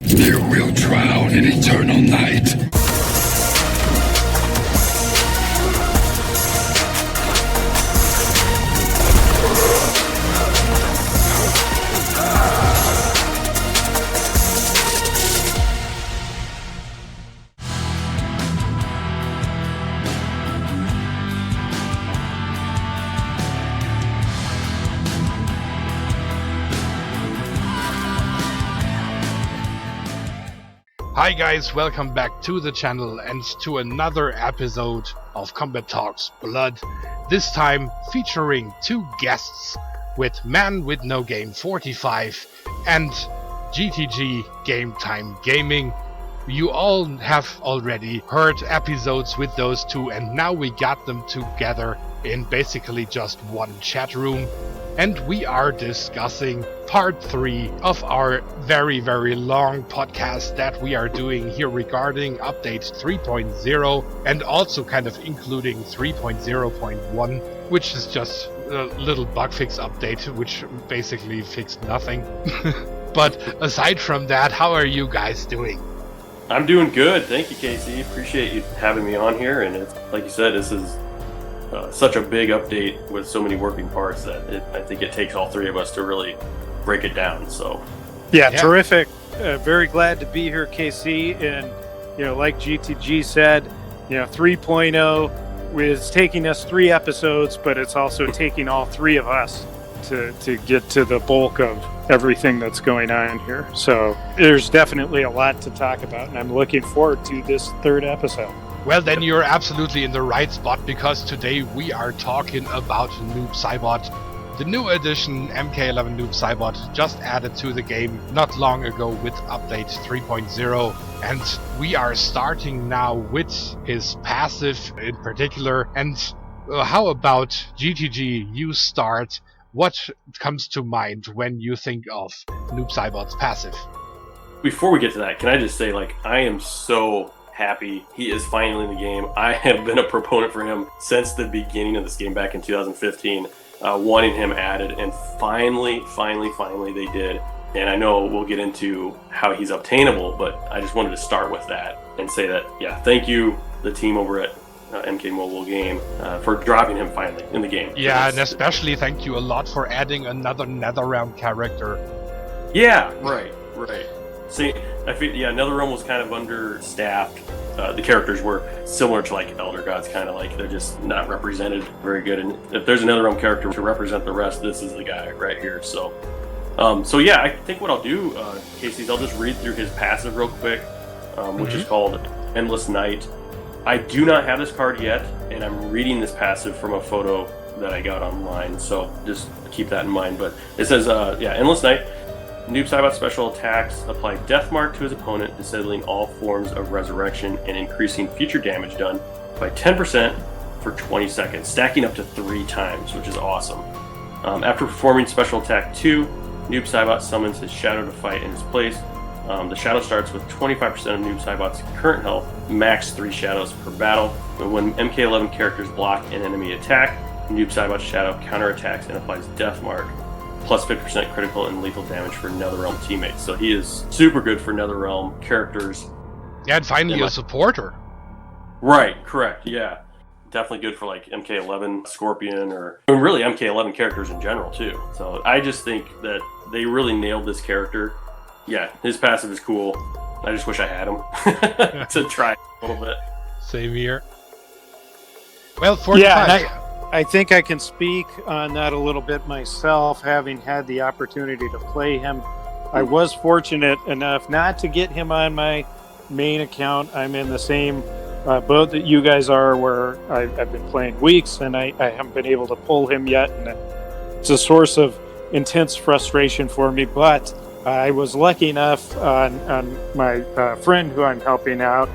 You will drown in eternal night. Hi guys, welcome back to the channel and to another episode of Kombat Talks Blood. This time featuring two guests with ManWithNoGame45 and GTG Game Time Gaming. You all have already heard episodes with those two, and now we got them together in basically just one chat room. And we are discussing part 3 of our very long podcast that we are doing here regarding update 3.0 and also kind of including 3.0.1, which is just a little bug fix update which basically fixed nothing. But aside from that, how are you guys doing? I'm doing good. Thank you, Casey. Appreciate you having me on here. And it's, like you said, this is such a big update with so many working parts that I think it takes all three of us to really break it down. So, yeah. Terrific. Very glad to be here, KC. And like GTG said, 3.0 is taking us 3 episodes, but it's also taking all 3 of us to get to the bulk of everything that's going on here. So there's definitely a lot to talk about, and I'm looking forward to this 3rd episode. Well, then you're absolutely in the right spot, because today we are talking about Noob Saibot. The new edition MK11 Noob Saibot just added to the game not long ago with update 3.0, and we are starting now with his passive in particular. And how about GTG, you start? What comes to mind when you think of Noob Saibot's passive? Before we get to that, can I just say, I am so happy he is finally in the game. I have been a proponent for him since the beginning of this game back in 2015, wanting him added, and finally they did. And I know we'll get into how he's obtainable, but I just wanted to start with that and say that, thank you, the team over at MK Mobile Game, for dropping him finally in the game. Yeah, and especially thank you a lot for adding another NetherRealm character. Yeah, right. See, I feel, NetherRealm was kind of understaffed. The characters were similar to Elder Gods, kind of they're just not represented very good. And if there's a NetherRealm character to represent the rest, this is the guy right here. So I think what I'll do, Casey, is I'll just read through his passive real quick, which is called Endless Night. I do not have this card yet, and I'm reading this passive from a photo that I got online, so just keep that in mind. But it says, Endless Night. Noob Saibot special attacks apply Death Mark to his opponent, disabling all forms of resurrection and increasing future damage done by 10% for 20 seconds, stacking up to 3 times, which is awesome. After performing special attack 2, Noob Saibot summons his shadow to fight in his place. The shadow starts with 25% of Noob Saibot's current health, max 3 shadows per battle. And when MK11 characters block an enemy attack, Noob Saibot's shadow counterattacks and applies Death Mark, plus 50% critical and lethal damage for NetherRealm teammates. So he is super good for NetherRealm characters. Yeah, and finally a supporter. Right, correct, yeah. Definitely good for MK11 Scorpion, and really MK11 characters in general too. So I just think that they really nailed this character. Yeah, his passive is cool. I just wish I had him to try a little bit. Same here. Well, 45. Yeah, I think I can speak on that a little bit myself, having had the opportunity to play him. I was fortunate enough not to get him on my main account. I'm in the same boat that you guys are, where I've been playing weeks and I haven't been able to pull him yet. And it's a source of intense frustration for me, but I was lucky enough on my friend who I'm helping out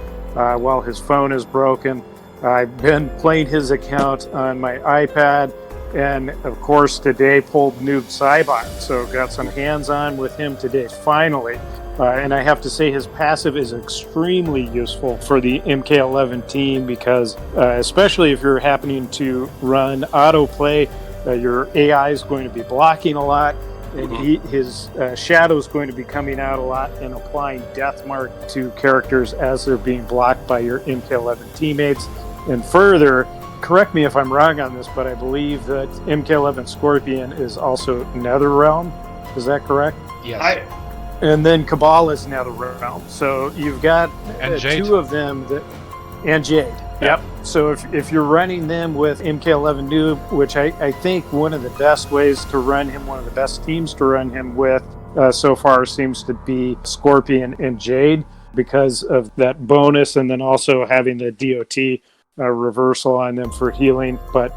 while his phone is broken. I've been playing his account on my iPad, and of course today pulled Noob Saibot, so got some hands-on with him today finally. And I have to say his passive is extremely useful for the MK11 team, because especially if you're happening to run autoplay, your AI is going to be blocking a lot. and his shadow is going to be coming out a lot and applying death mark to characters as they're being blocked by your MK11 teammates. And further, correct me if I'm wrong on this, but I believe that MK11 Scorpion is also Netherrealm. Is that correct? Yes. And then Cabal is Netherrealm. So you've got two of them and Jade. Yep. So if you're running them with MK11 Noob, which I think one of the best ways to run him, one of the best teams to run him with so far seems to be Scorpion and Jade because of that bonus, and then also having the DOT reversal on them for healing. But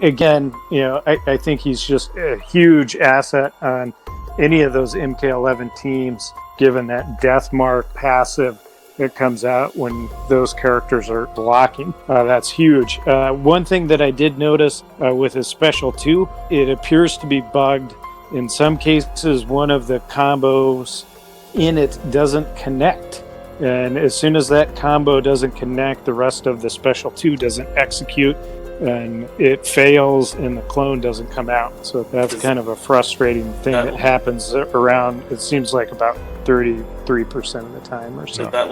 again, I think he's just a huge asset on any of those MK11 teams, given that death mark passive that comes out when those characters are blocking. That's huge. One thing that I did notice with his special 2, it appears to be bugged. In some cases, one of the combos in it doesn't connect. And as soon as that combo doesn't connect, the rest of the special 2 doesn't execute, and it fails and the clone doesn't come out. So that's kind of a frustrating thing that happens around, it seems like about 33% of the time or so. Does that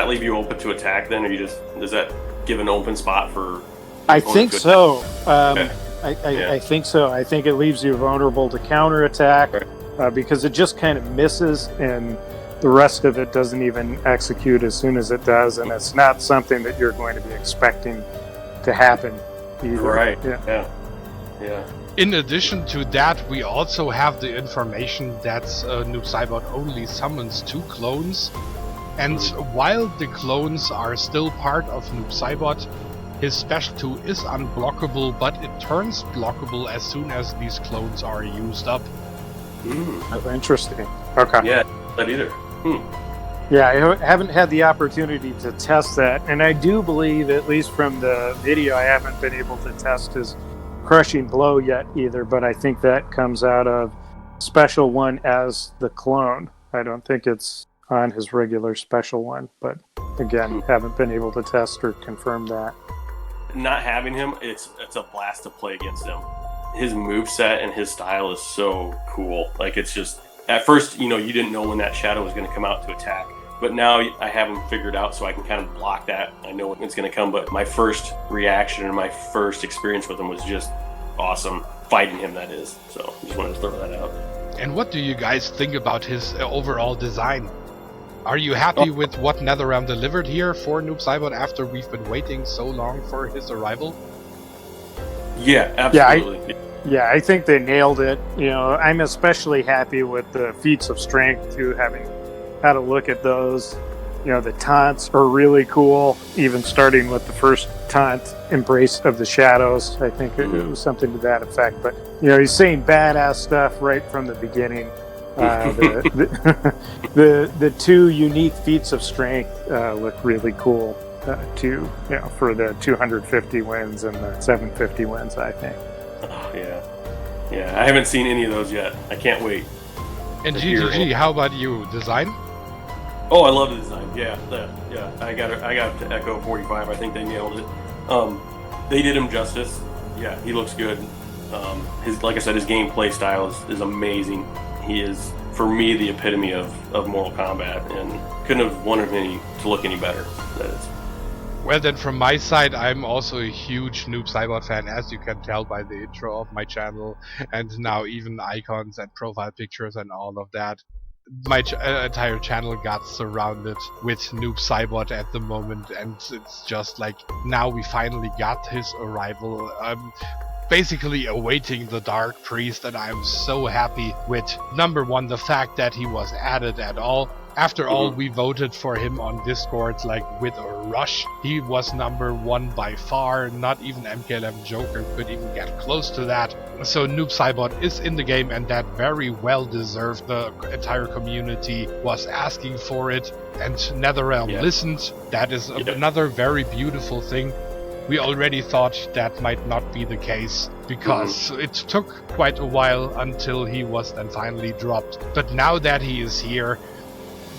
leave you open to attack then, or does that give an open spot for? I think so. I think so. I think it leaves you vulnerable to counterattack because it just kind of misses, and the rest of it doesn't even execute as soon as it does, and it's not something that you're going to be expecting to happen either. Right. Yeah. In addition to that, we also have the information that Noob Saibot only summons 2 clones, and while the clones are still part of Noob Saibot, his special 2 is unblockable, but it turns blockable as soon as these clones are used up. Oh, interesting. Okay. Yeah, that either. Yeah, I haven't had the opportunity to test that, and I do believe, at least from the video, I haven't been able to test his crushing blow yet either, but I think that comes out of special 1 as the clone. I don't think it's on his regular special 1, but again, haven't been able to test or confirm that. Not having him, it's a blast to play against him. His moveset and his style is so cool. Like, it's just, at first, you didn't know when that shadow was going to come out to attack. But now I have him figured out, so I can kind of block that. I know when it's going to come, but my first reaction and my first experience with him was just awesome. Fighting him, that is. So just wanted to throw that out. And what do you guys think about his overall design? Are you happy with what NetherRealm delivered here for Noob Saibot after we've been waiting so long for his arrival? Yeah, absolutely. Yeah, I think they nailed it. I'm especially happy with the feats of strength too, having had a look at those. The taunts are really cool, even starting with the first taunt, Embrace of the Shadows. I think it was something to that effect. But, he's saying badass stuff right from the beginning. The 2 unique feats of strength look really cool too, for the 250 wins and the 750 wins, I think. Yeah, I haven't seen any of those yet. I can't wait. And GTG, how about you? Design? Oh, I love the design. Yeah. I got to echo 45. I think they nailed it. They did him justice. Yeah, he looks good. Like I said, his gameplay style is amazing. He is, for me, the epitome of Mortal Kombat, and couldn't have wanted him to look any better. That is. Well, then from my side, I'm also a huge Noob Saibot fan, as you can tell by the intro of my channel, and now even icons and profile pictures and all of that. My entire channel got surrounded with Noob Saibot at the moment, and it's just like, now we finally got his arrival. I'm basically awaiting the Dark Priest, and I'm so happy with, number 1, the fact that he was added at all. After all, we voted for him on Discord like with a rush. He was number 1 by far. Not even MK11 Joker could even get close to that. So Noob Saibot is in the game, and that very well deserved. The entire community was asking for it, and NetherRealm listened. That is another very beautiful thing. We already thought that might not be the case, because it took quite a while until he was then finally dropped. But now that he is here,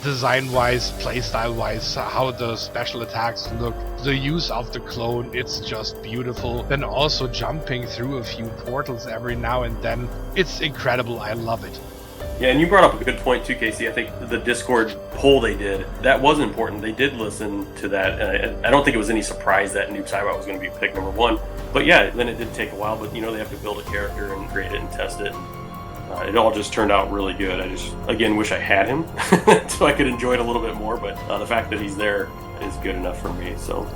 design-wise, playstyle-wise, how the special attacks look, the use of the clone, it's just beautiful. Then also jumping through a few portals every now and then, it's incredible. I love it. Yeah, and you brought up a good point too, Casey. I think the Discord poll they did, that was important. They did listen to that. I don't think it was any surprise that Noob Saibot was going to be pick number 1. But yeah, then it did take a while. But they have to build a character and create it and test it. It all just turned out really good. I just, again, wish I had him so I could enjoy it a little bit more. But the fact that he's there is good enough for me. So.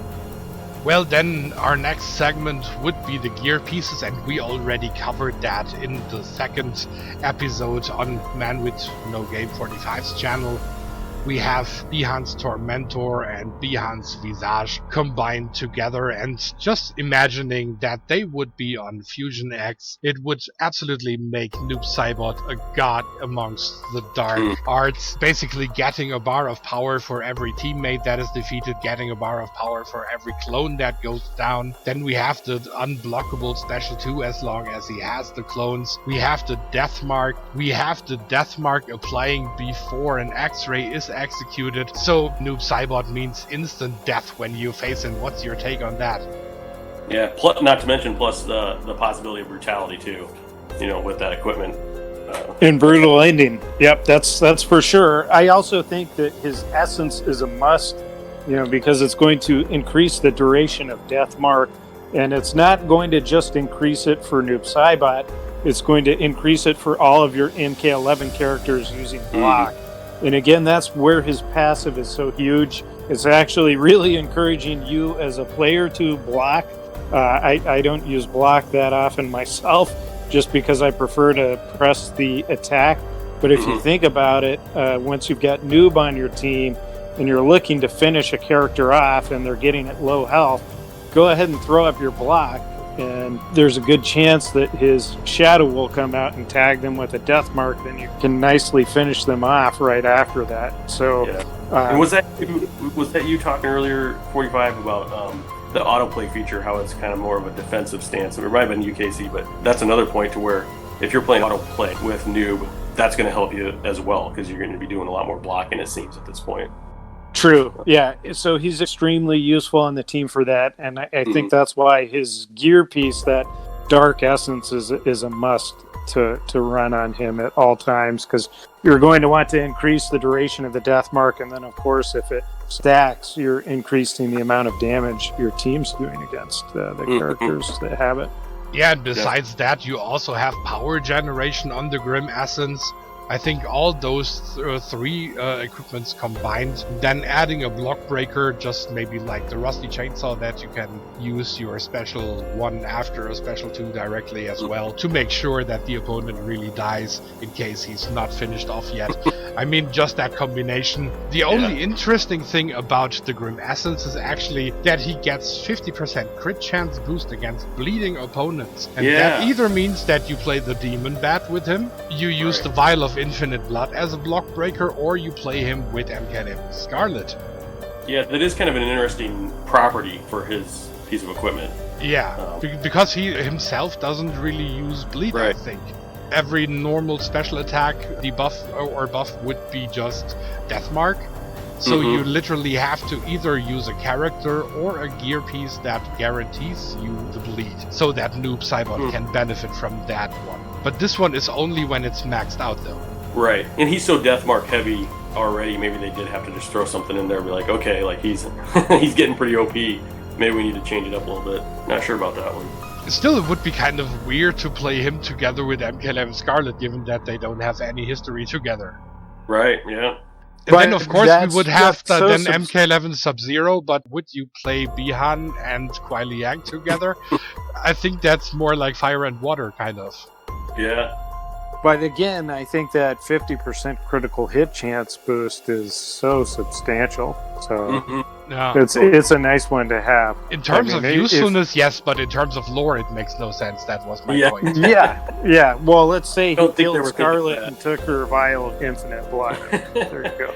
Well, then our next segment would be the gear pieces, and we already covered that in the second episode on ManWithNoGame45's channel. We have Bihan's Tormentor and Bihan's Visage combined together, and just imagining that they would be on Fusion X, it would absolutely make Noob Saibot a god amongst the dark arts, basically getting a bar of power for every teammate that is defeated, getting a bar of power for every clone that goes down. Then we have the unblockable special 2 as long as he has the clones. We have the death mark. We have the death mark applying before an X-ray is executed, so Noob Saibot means instant death when you face him. What's your take on that? Yeah, not to mention plus the possibility of brutality too, with that equipment. And brutal ending. Yep, that's for sure. I also think that his essence is a must, because it's going to increase the duration of death mark, and it's not going to just increase it for Noob Saibot, it's going to increase it for all of your MK11 characters using block. And again, that's where his passive is so huge. It's actually really encouraging you as a player to block. I don't use block that often myself, just because I prefer to press the attack. But if you think about it, once you've got Noob on your team and you're looking to finish a character off and they're getting at low health, go ahead and throw up your block. And there's a good chance that his shadow will come out and tag them with a death mark. Then you can nicely finish them off right after that. So, and was that you talking earlier, 45, about the autoplay feature? How it's kind of more of a defensive stance. It might have been UKC, but that's another point to where if you're playing autoplay with Noob, that's going to help you as well because you're going to be doing a lot more blocking. It seems at this point. True. Yeah. So he's extremely useful on the team for that. And I think that's why his gear piece, that Dark Essence, is a must to run on him at all times, because you're going to want to increase the duration of the death mark. And then, of course, if it stacks, you're increasing the amount of damage your team's doing against the characters that have it. Yeah, and besides that, you also have power generation on the Grim Essence. I think all those three equipments combined, then adding a block breaker, just maybe like the Rusty Chainsaw, that you can use your special 1 after a special 2 directly as well, to make sure that the opponent really dies in case he's not finished off yet. I mean, just that combination. The only interesting thing about the Grim Essence is actually that he gets 50% crit chance boost against bleeding opponents. And that either means that you play the Demon Bat with him, you use the Vial of Infinite Blood as a block breaker, or you play him with MK11 Skarlet. Yeah, that is kind of an interesting property for his piece of equipment. Yeah, because he himself doesn't really use bleed, I think. Every normal special attack debuff or buff would be just death mark. So you literally have to either use a character or a gear piece that guarantees you the bleed, so that Noob Saibot can benefit from that one. But this one is only when it's maxed out, though. Right, and he's so death mark heavy already. Maybe they did have to just throw something in there and be like, okay, like he's getting pretty OP. Maybe we need to change it up a little bit. Not sure about that one. Still, it would be kind of weird to play him together with MK11 Skarlet, given that they don't have any history together. Right, yeah. And then, of course, we would have then MK11 Sub-Zero, but would you play Bihan and Kuai Liang together? I think that's more like fire and water, kind of. Yeah. But again, I think that 50% critical hit chance boost is so substantial. So it's a nice one to have. In terms of usefulness, yes, but in terms of lore, it makes no sense. That was my point. Yeah. Well, let's say he killed Scarlet and took her vial of infinite blood. There you go.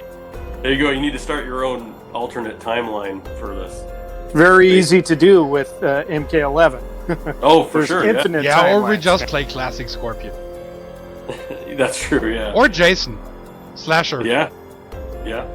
There you go. You need to start your own alternate timeline for this. Very easy to do with MK11. Oh, for sure. Infinite or we just play classic Scorpion. That's true, yeah. Or Jason. Slasher. Yeah. Yeah.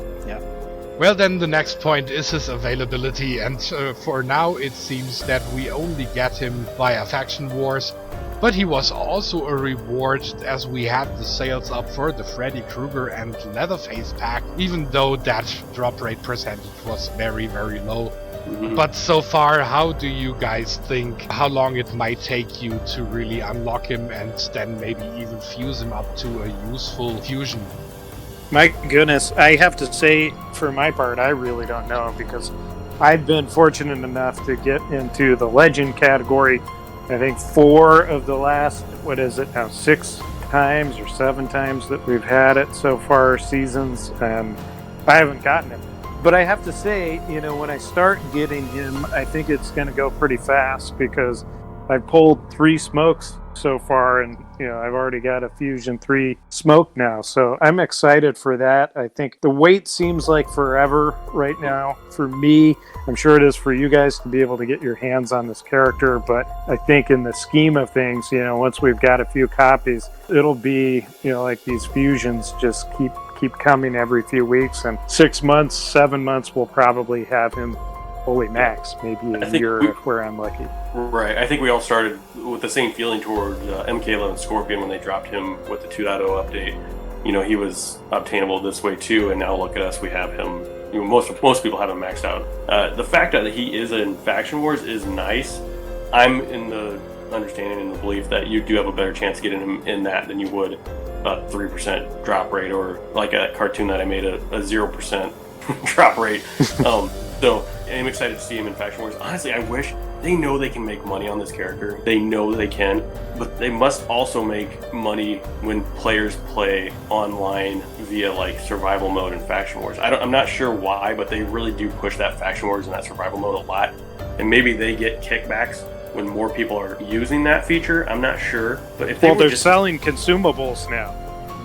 Well, then the next point is his availability, and for now it seems that we only get him via Faction Wars, but he was also a reward as we had the sales up for the Freddy Krueger and Leatherface pack, even though that drop rate percentage was very, very low. But so far, how do you guys think how long it might take you to really unlock him and then maybe even fuse him up to a useful fusion? My goodness, I have to say, for my part, I really don't know, because I've been fortunate enough to get into the Legend category, I think 4 of the last, 6 times or 7 times that we've had it so far, seasons, and I haven't gotten him. But I have to say, when I start getting him, I think it's going to go pretty fast, because I've pulled 3 smokes so far, and I've already got a Fusion 3 smoke now, so I'm excited for that. I think the wait seems like forever right now for me. I'm sure it is for you guys to be able to get your hands on this character, but I think in the scheme of things, once we've got a few copies, it'll be like these fusions just keep coming every few weeks, and 6 months, 7 months we'll probably have him fully max, maybe a year if we're unlucky. Right. I think we all started with the same feeling toward MK11 Scorpion when they dropped him with the 2.0 update. He was obtainable this way too, and now look at us, we have him. Most people have him maxed out. The fact that he is in Faction Wars is nice. I'm in the understanding and the belief that you do have a better chance of getting him in that than you would a 3% drop rate, or like a cartoon that I made a 0% drop rate. So I'm excited to see him in Faction Wars. Honestly, I wish they know they can make money on this character. They know they can, but they must also make money when players play online via like survival mode and Faction Wars. I'm not sure why, but they really do push that Faction Wars and that survival mode a lot. And maybe they get kickbacks when more people are using that feature. I'm not sure, but if they're selling consumables now.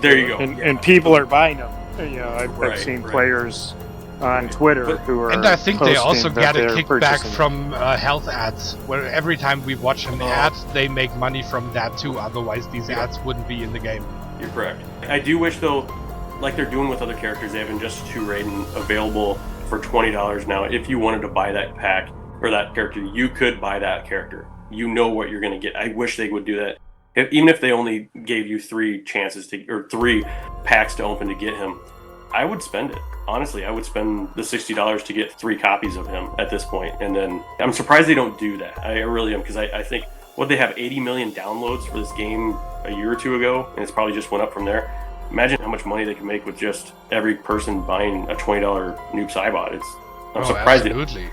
There you go. And people are buying them. I've seen players on Twitter who are, and I think they also get a kickback purchasing from health ads, where every time we watch an ad, they make money from that too. Otherwise, these ads wouldn't be in the game. You're correct. I do wish, though, like they're doing with other characters, they have Injustice 2 Raiden available for $20 now. If you wanted to buy that pack or that character, you could buy that character. You know what you're going to get. I wish they would do that. Even if they only gave you 3 chances or 3 packs to open to get him, I would spend it. Honestly, I would spend the $60 to get 3 copies of him at this point. And then I'm surprised they don't do that. I really am, because I think they have 80 million downloads for this game a year or 2 ago, and it's probably just went up from there. Imagine how much money they can make with just every person buying a $20 Noob Saibot. I'm surprised. Absolutely.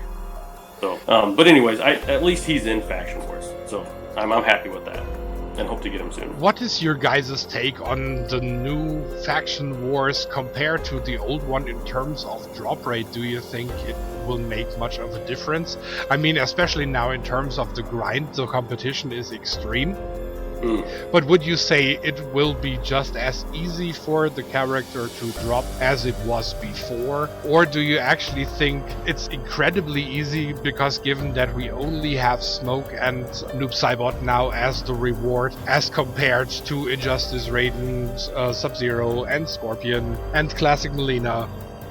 So, but anyways, at least he's in Faction Wars, so I'm happy with that, and hope to get him soon. What is your guys' take on the new Faction Wars compared to the old one in terms of drop rate? Do you think it will make much of a difference? I mean, especially now in terms of the grind, the competition is extreme. But would you say it will be just as easy for the character to drop as it was before? Or do you actually think it's incredibly easy, because given that we only have Smoke and Noob Saibot now as the reward, as compared to Injustice Raiden, Sub-Zero and Scorpion and Classic Melina?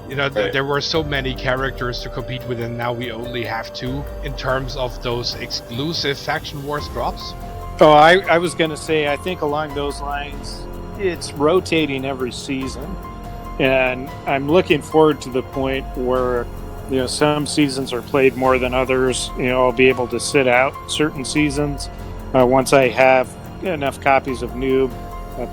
There were so many characters to compete with, and now we only have 2 in terms of those exclusive Faction Wars drops? Oh, I was going to say, I think along those lines, it's rotating every season. And I'm looking forward to the point where, some seasons are played more than others. I'll be able to sit out certain seasons once I have enough copies of Noob,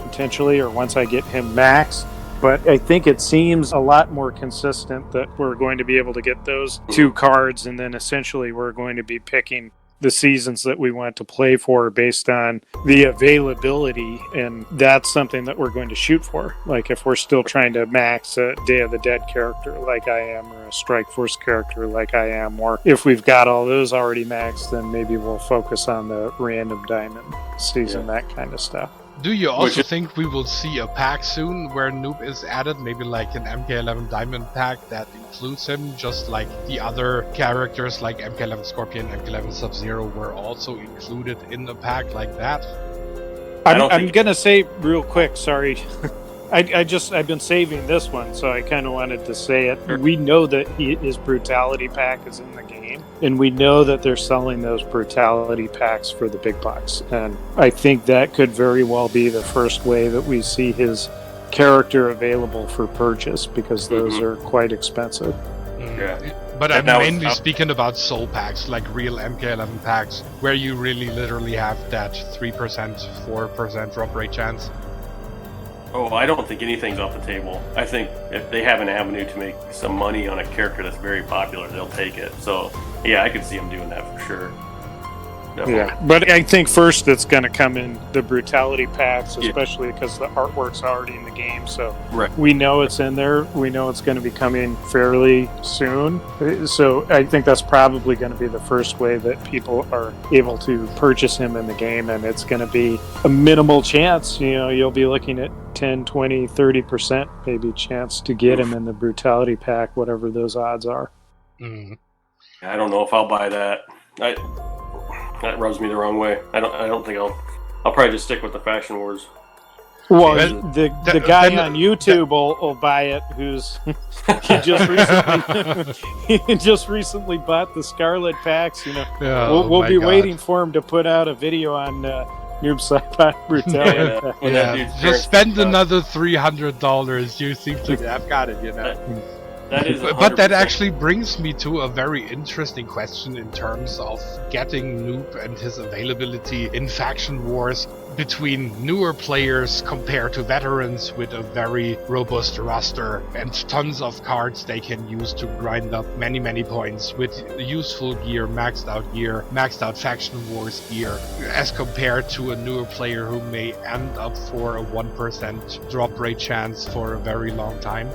potentially, or once I get him maxed. But I think it seems a lot more consistent that we're going to be able to get those 2 cards, and then essentially we're going to be picking the seasons that we want to play for based on the availability, and that's something that we're going to shoot for. Like if we're still trying to max a Day of the Dead character like I am, or a Strike Force character like I am, or if we've got all those already maxed, then maybe we'll focus on the random diamond season, that kind of stuff. Do you also think we will see a pack soon where Noob is added? Maybe like an MK11 Diamond pack that includes him, just like the other characters like MK11 Scorpion, MK11 Sub-Zero were also included in the pack like that? I'm going to say real quick, sorry, I've been saving this one, so I kind of wanted to say it. We know that his brutality pack is in the game, and we know that they're selling those brutality packs for the big bucks. And I think that could very well be the first way that we see his character available for purchase, because those are quite expensive. Yeah. But I'm mainly speaking about soul packs, like real MK11 packs, where you really literally have that 3%, 4% drop rate chance. Oh, I don't think anything's off the table. I think if they have an avenue to make some money on a character that's very popular, they'll take it. So, yeah, I could see them doing that for sure. Definitely. Yeah, but I think first it's going to come in the brutality packs, especially because the artwork's already in the game. So we know it's in there. We know it's going to be coming fairly soon. So I think that's probably going to be the first way that people are able to purchase him in the game, and it's going to be a minimal chance. You know, you'll be looking at 10, 20, 30% maybe chance to get him in the brutality pack, whatever those odds are. I don't know if I'll buy that. That rubs me the wrong way. I don't think I'll probably just stick with the Faction Wars. Well, the guy on YouTube will buy it. Who's he just recently bought the Scarlet packs. You know, we'll be waiting for him to put out a video on Noob Saibot brutality. Just spend another $300. You seem to have got it. You know. But that actually brings me to a very interesting question in terms of getting Noob and his availability in Faction Wars between newer players compared to veterans with a very robust roster and tons of cards they can use to grind up many points with useful gear, maxed out Faction Wars gear, as compared to a newer player who may end up for a 1% drop rate chance for a very long time.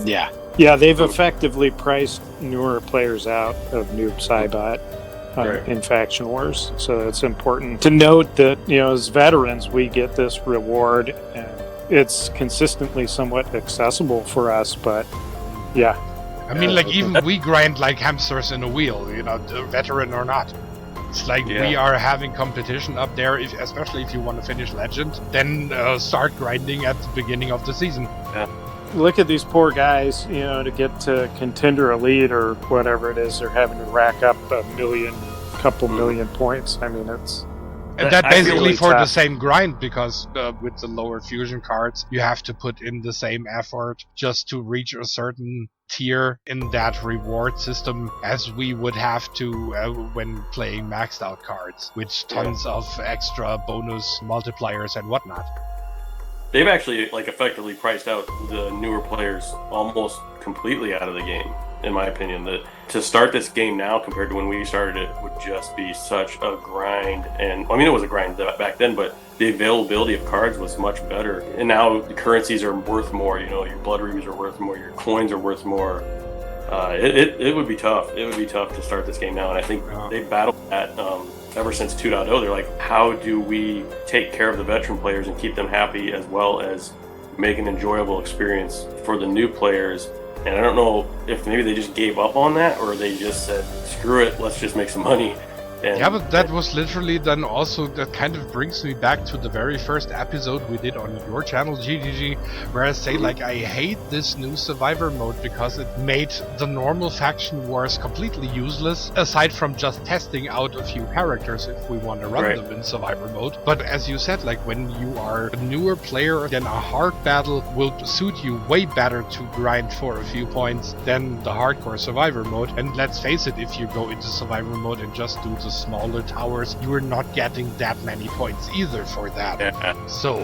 Yeah, they've effectively priced newer players out of Noob Saibot in Faction Wars. So it's important to note that, you know, as veterans, we get this reward, and it's consistently somewhat accessible for us. But yeah, I mean, like even we grind like hamsters in a wheel, you know, veteran or not. It's like we are having competition up there, especially if you want to finish Legend, then start grinding at the beginning of the season. Look at these poor guys, you know, to get to Contender Elite or whatever it is, they're having to rack up couple million points. I mean, it's... And that basically really for the same grind, because with the lower fusion cards, you have to put in the same effort just to reach a certain tier in that reward system as we would have to when playing maxed out cards, with tons of extra bonus multipliers and whatnot. They've actually effectively priced out the newer players almost completely out of the game, in my opinion. That to start this game now compared to when we started it would just be such a grind. And I mean, it was a grind back then, but the availability of cards was much better. And now the currencies are worth more. You know, your blood rubies are worth more, your coins are worth more. It would be tough. It would be tough to start this game now, and I think they battled that ever since 2.0. They're like, how do we take care of the veteran players and keep them happy, as well as make an enjoyable experience for the new players? And I don't know if maybe they just gave up on that, or they just said, screw it, let's just make some money. And yeah, but that was literally then also, that kind of brings me back to the very first episode we did on your channel, GTG, where I say, like, I hate this new Survivor mode because it made the normal Faction Wars completely useless, aside from just testing out a few characters if we want to run them in Survivor mode. But as you said, like, when you are a newer player, then a hard battle will suit you way better to grind for a few points than the hardcore Survivor mode. And let's face it, if you go into Survivor mode and just do the smaller towers, you are not getting that many points either for that. So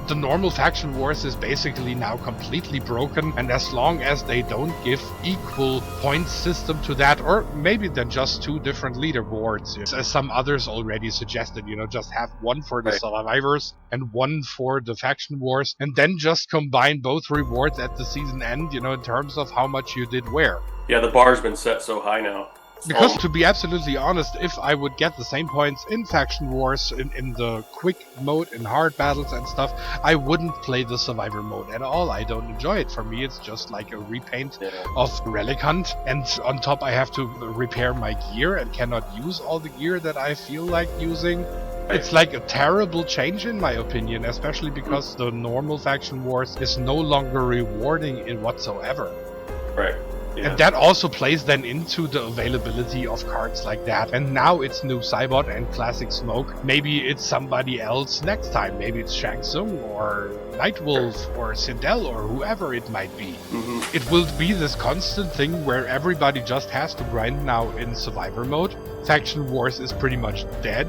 the normal Faction Wars is basically now completely broken, and as long as they don't give equal point system to that, or maybe then just two different leaderboards, as some others already suggested, you know, just have one for the survivors and one for the Faction Wars, and then just combine both rewards at the season end, you know, in terms of how much you did where. Yeah, the bar's been set so high now. Because to be absolutely honest, if I would get the same points in Faction Wars, in the quick mode, in hard battles and stuff, I wouldn't play the Survivor mode at all. I don't enjoy it. For me, it's just like a repaint of Relic Hunt, and on top I have to repair my gear and cannot use all the gear that I feel like using. It's like a terrible change in my opinion, especially because the normal faction wars is no longer rewarding in whatsoever. Right. Yeah. And that also plays then into the availability of cards like that. And now it's Noob Saibot and Classic Smoke. Maybe it's somebody else next time. Maybe it's Shang Tsung or Nightwolf or Sindel or whoever it might be. Mm-hmm. It will be this constant thing where everybody just has to grind now in Survivor mode. Faction Wars is pretty much dead.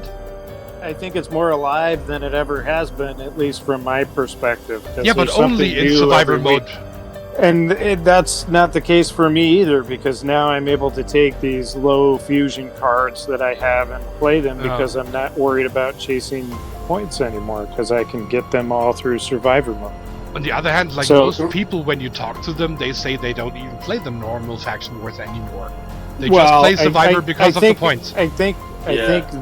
I think it's more alive than it ever has been, at least from my perspective. Yeah, but only in Survivor mode. And that's not the case for me either, because now I'm able to take these low fusion cards that I have and play them because I'm not worried about chasing points anymore, because I can get them all through Survivor mode. On the other hand, like most people, when you talk to them, they say they don't even play the normal faction wars anymore. They just play Survivor because of the points. I think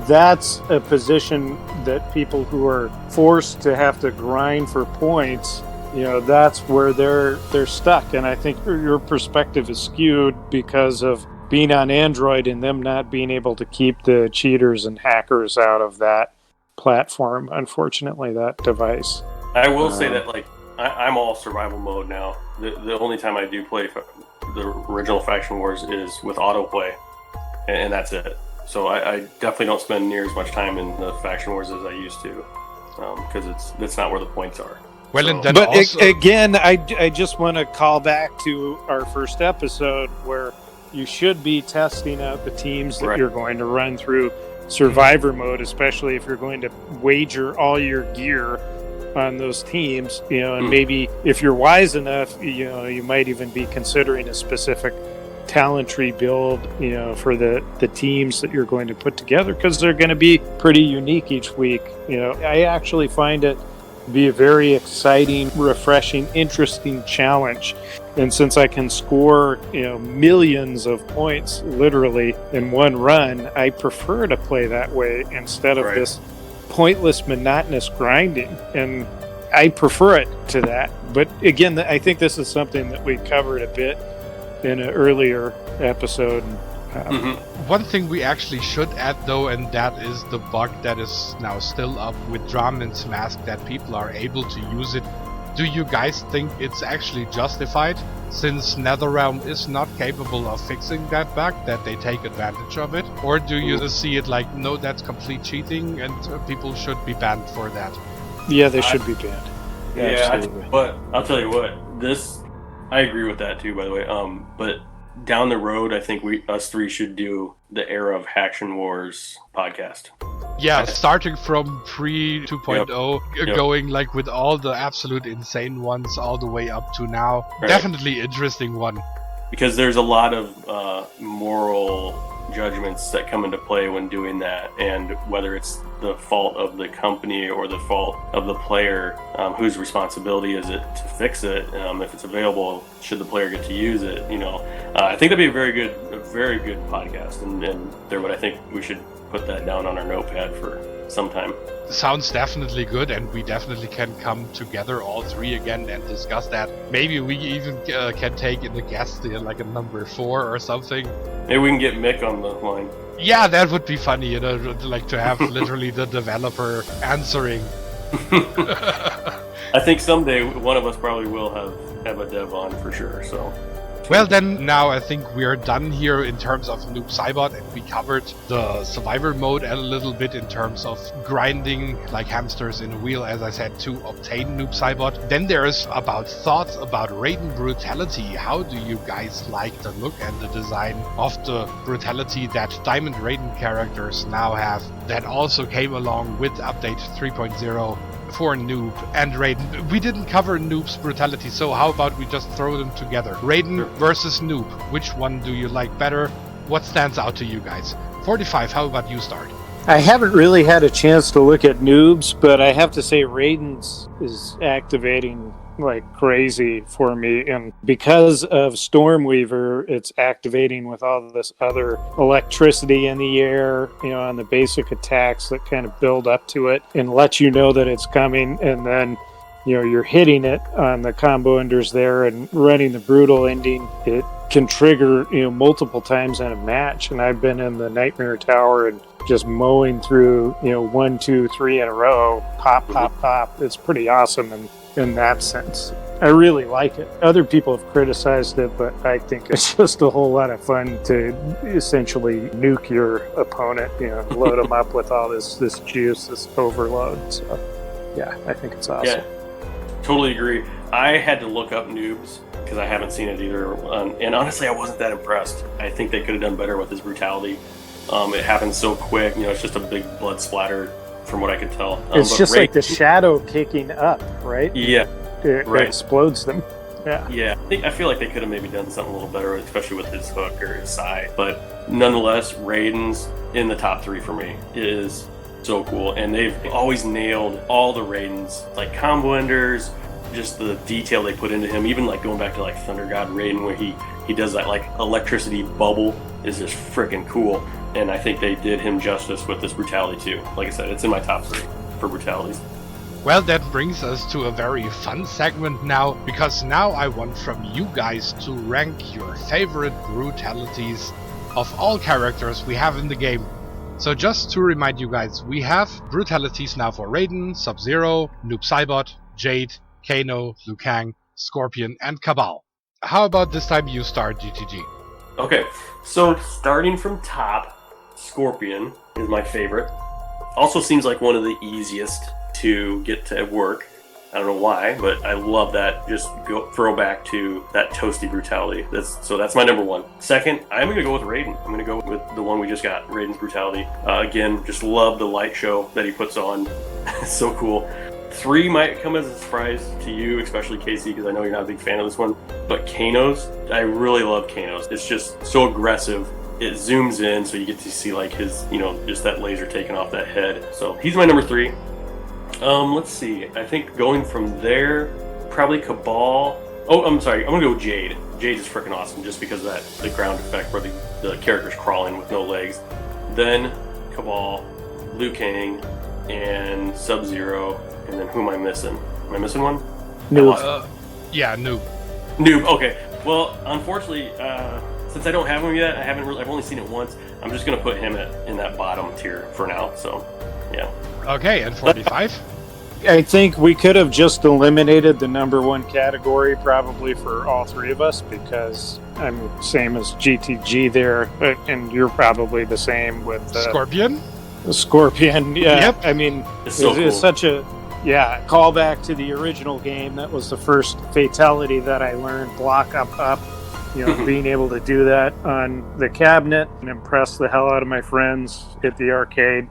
that's a position that people who are forced to have to grind for points, that's where they're stuck. And I think your perspective is skewed because of being on Android and them not being able to keep the cheaters and hackers out of that platform, unfortunately, that device. I will say that, like, I'm all survival mode now. The only time I do play the original Faction Wars is with autoplay, and that's it. So I definitely don't spend near as much time in the Faction Wars as I used to, because that's not where the points are. Well, so. and but also... again, I just want to call back to our first episode where you should be testing out the teams that you're going to run through Survivor mode, especially if you're going to wager all your gear on those teams, and maybe if you're wise enough, you might even be considering a specific talent tree build, for the teams that you're going to put together, because they're going to be pretty unique each week. I actually find it to be a very exciting, refreshing, interesting challenge. And since I can score, millions of points literally in one run, I prefer to play that way instead of this pointless, monotonous grinding. And I prefer it to that. But again, I think this is something that we covered a bit in an earlier episode. One thing we actually should add though, and that is the bug that is now still up with Dramon's Mask, that people are able to use it. Do you guys think it's actually justified, since NetherRealm is not capable of fixing that bug, that they take advantage of it? Or do you see it like, no, that's complete cheating and people should be banned for that? Yeah, they should be banned. Absolutely. But I'll tell you what, I agree with that too, by the way. But down the road, I think us three should do the Era of Faction Wars podcast. Yeah, starting from pre 2.0, going like with all the absolute insane ones all the way up to now. Right. Definitely interesting one. Because there's a lot of moral judgments that come into play when doing that, and whether it's the fault of the company or the fault of the player, whose responsibility is it to fix it? If it's available, should the player get to use it? I think that'd be a very good podcast, and I think we should put that down on our notepad for some time. Sounds definitely good, and we definitely can come together all three again and discuss that. Maybe we even can take in a guest, like a number 4 or something. Maybe we can get Mick on the line. Yeah, that would be funny, like to have literally the developer answering. I think someday one of us probably will have a dev on for sure, so... Well then, now I think we are done here in terms of Noob Saibot, and we covered the Survivor mode a little bit in terms of grinding like hamsters in a wheel, as I said, to obtain Noob Saibot. Then there's about thoughts about Raiden brutality. How do you guys like the look and the design of the brutality that Diamond Raiden characters now have, that also came along with update 3.0? For Noob and Raiden. We didn't cover Noob's brutality, so how about we just throw them together? Raiden versus Noob. Which one do you like better? What stands out to you guys? 45, how about you start? I haven't really had a chance to look at Noob's, but I have to say Raiden's is activating like crazy for me, and because of Stormweaver, it's activating with all this other electricity in the air, on the basic attacks that kind of build up to it and let you know that it's coming, and then you're hitting it on the combo enders there and running the brutal ending. It can trigger, multiple times in a match. And I've been in the Nightmare Tower and just mowing through, 1, 2, 3 in a row, pop, pop, pop. It's pretty awesome in that sense. I really like it. Other people have criticized it, but I think it's just a whole lot of fun to essentially nuke your opponent, load them up with all this juice, this overload. So, yeah, I think it's awesome. Yeah, totally agree. I had to look up noobs because I haven't seen it either. And honestly, I wasn't that impressed. I think they could have done better with his brutality. It happens so quick. It's just a big blood splatter from what I could tell. It's just like the shadow kicking up, right? Yeah. It explodes them. Yeah. Yeah. I feel like they could have maybe done something a little better, especially with his hook or his side. But nonetheless, Raiden's in the top 3 for me. It is so cool. And they've always nailed all the Raidens, like combo enders, just the detail they put into him. Even like going back to like Thunder God Raiden, where he does that like electricity bubble is just freaking cool. And I think they did him justice with this brutality too. Like I said, it's in my top 3 for brutalities. Well, that brings us to a very fun segment now, because now I want from you guys to rank your favorite brutalities of all characters we have in the game. So just to remind you guys, we have brutalities now for Raiden, Sub-Zero, Noob Saibot, Jade, Kano, Liu Kang, Scorpion, and Cabal. How about this time you start, GTG? Okay, so starting from top, Scorpion is my favorite. Also seems like one of the easiest to get to work. I don't know why, but I love that. Just throw back to that toasty brutality. That's my number 1. Second, I'm going to go with Raiden. I'm going to go with the one we just got, Raiden's brutality. Again, just love the light show that he puts on. It's so cool. 3 might come as a surprise to you, especially Casey, because I know you're not a big fan of this one. But Kano's, I really love Kano's. It's just so aggressive. It zooms in, so you get to see like his, just that laser taking off that head. So he's my number 3. Let's see. I think going from there, probably Cabal. Oh, I'm sorry. I'm gonna go with Jade. Jade is freaking awesome, just because of the ground effect where the character's crawling with no legs. Then Cabal, Liu Kang, and Sub-Zero, and then who am I missing? Am I missing one? Noob. Yeah, Noob. Noob. Okay. Well, unfortunately, since I don't have him yet, I've only seen it once. I'm just gonna put him in that bottom tier for now. So, yeah. Okay, and 45? I think we could have just eliminated the number 1 category probably for all 3 of us, because I'm same as GTG there, and you're probably the same with Scorpion? Scorpion. Yeah. Yep. I mean, It's so cool. it's such a callback to the original game. That was the first fatality that I learned, block up. Being able to do that on the cabinet and impress the hell out of my friends at the arcade.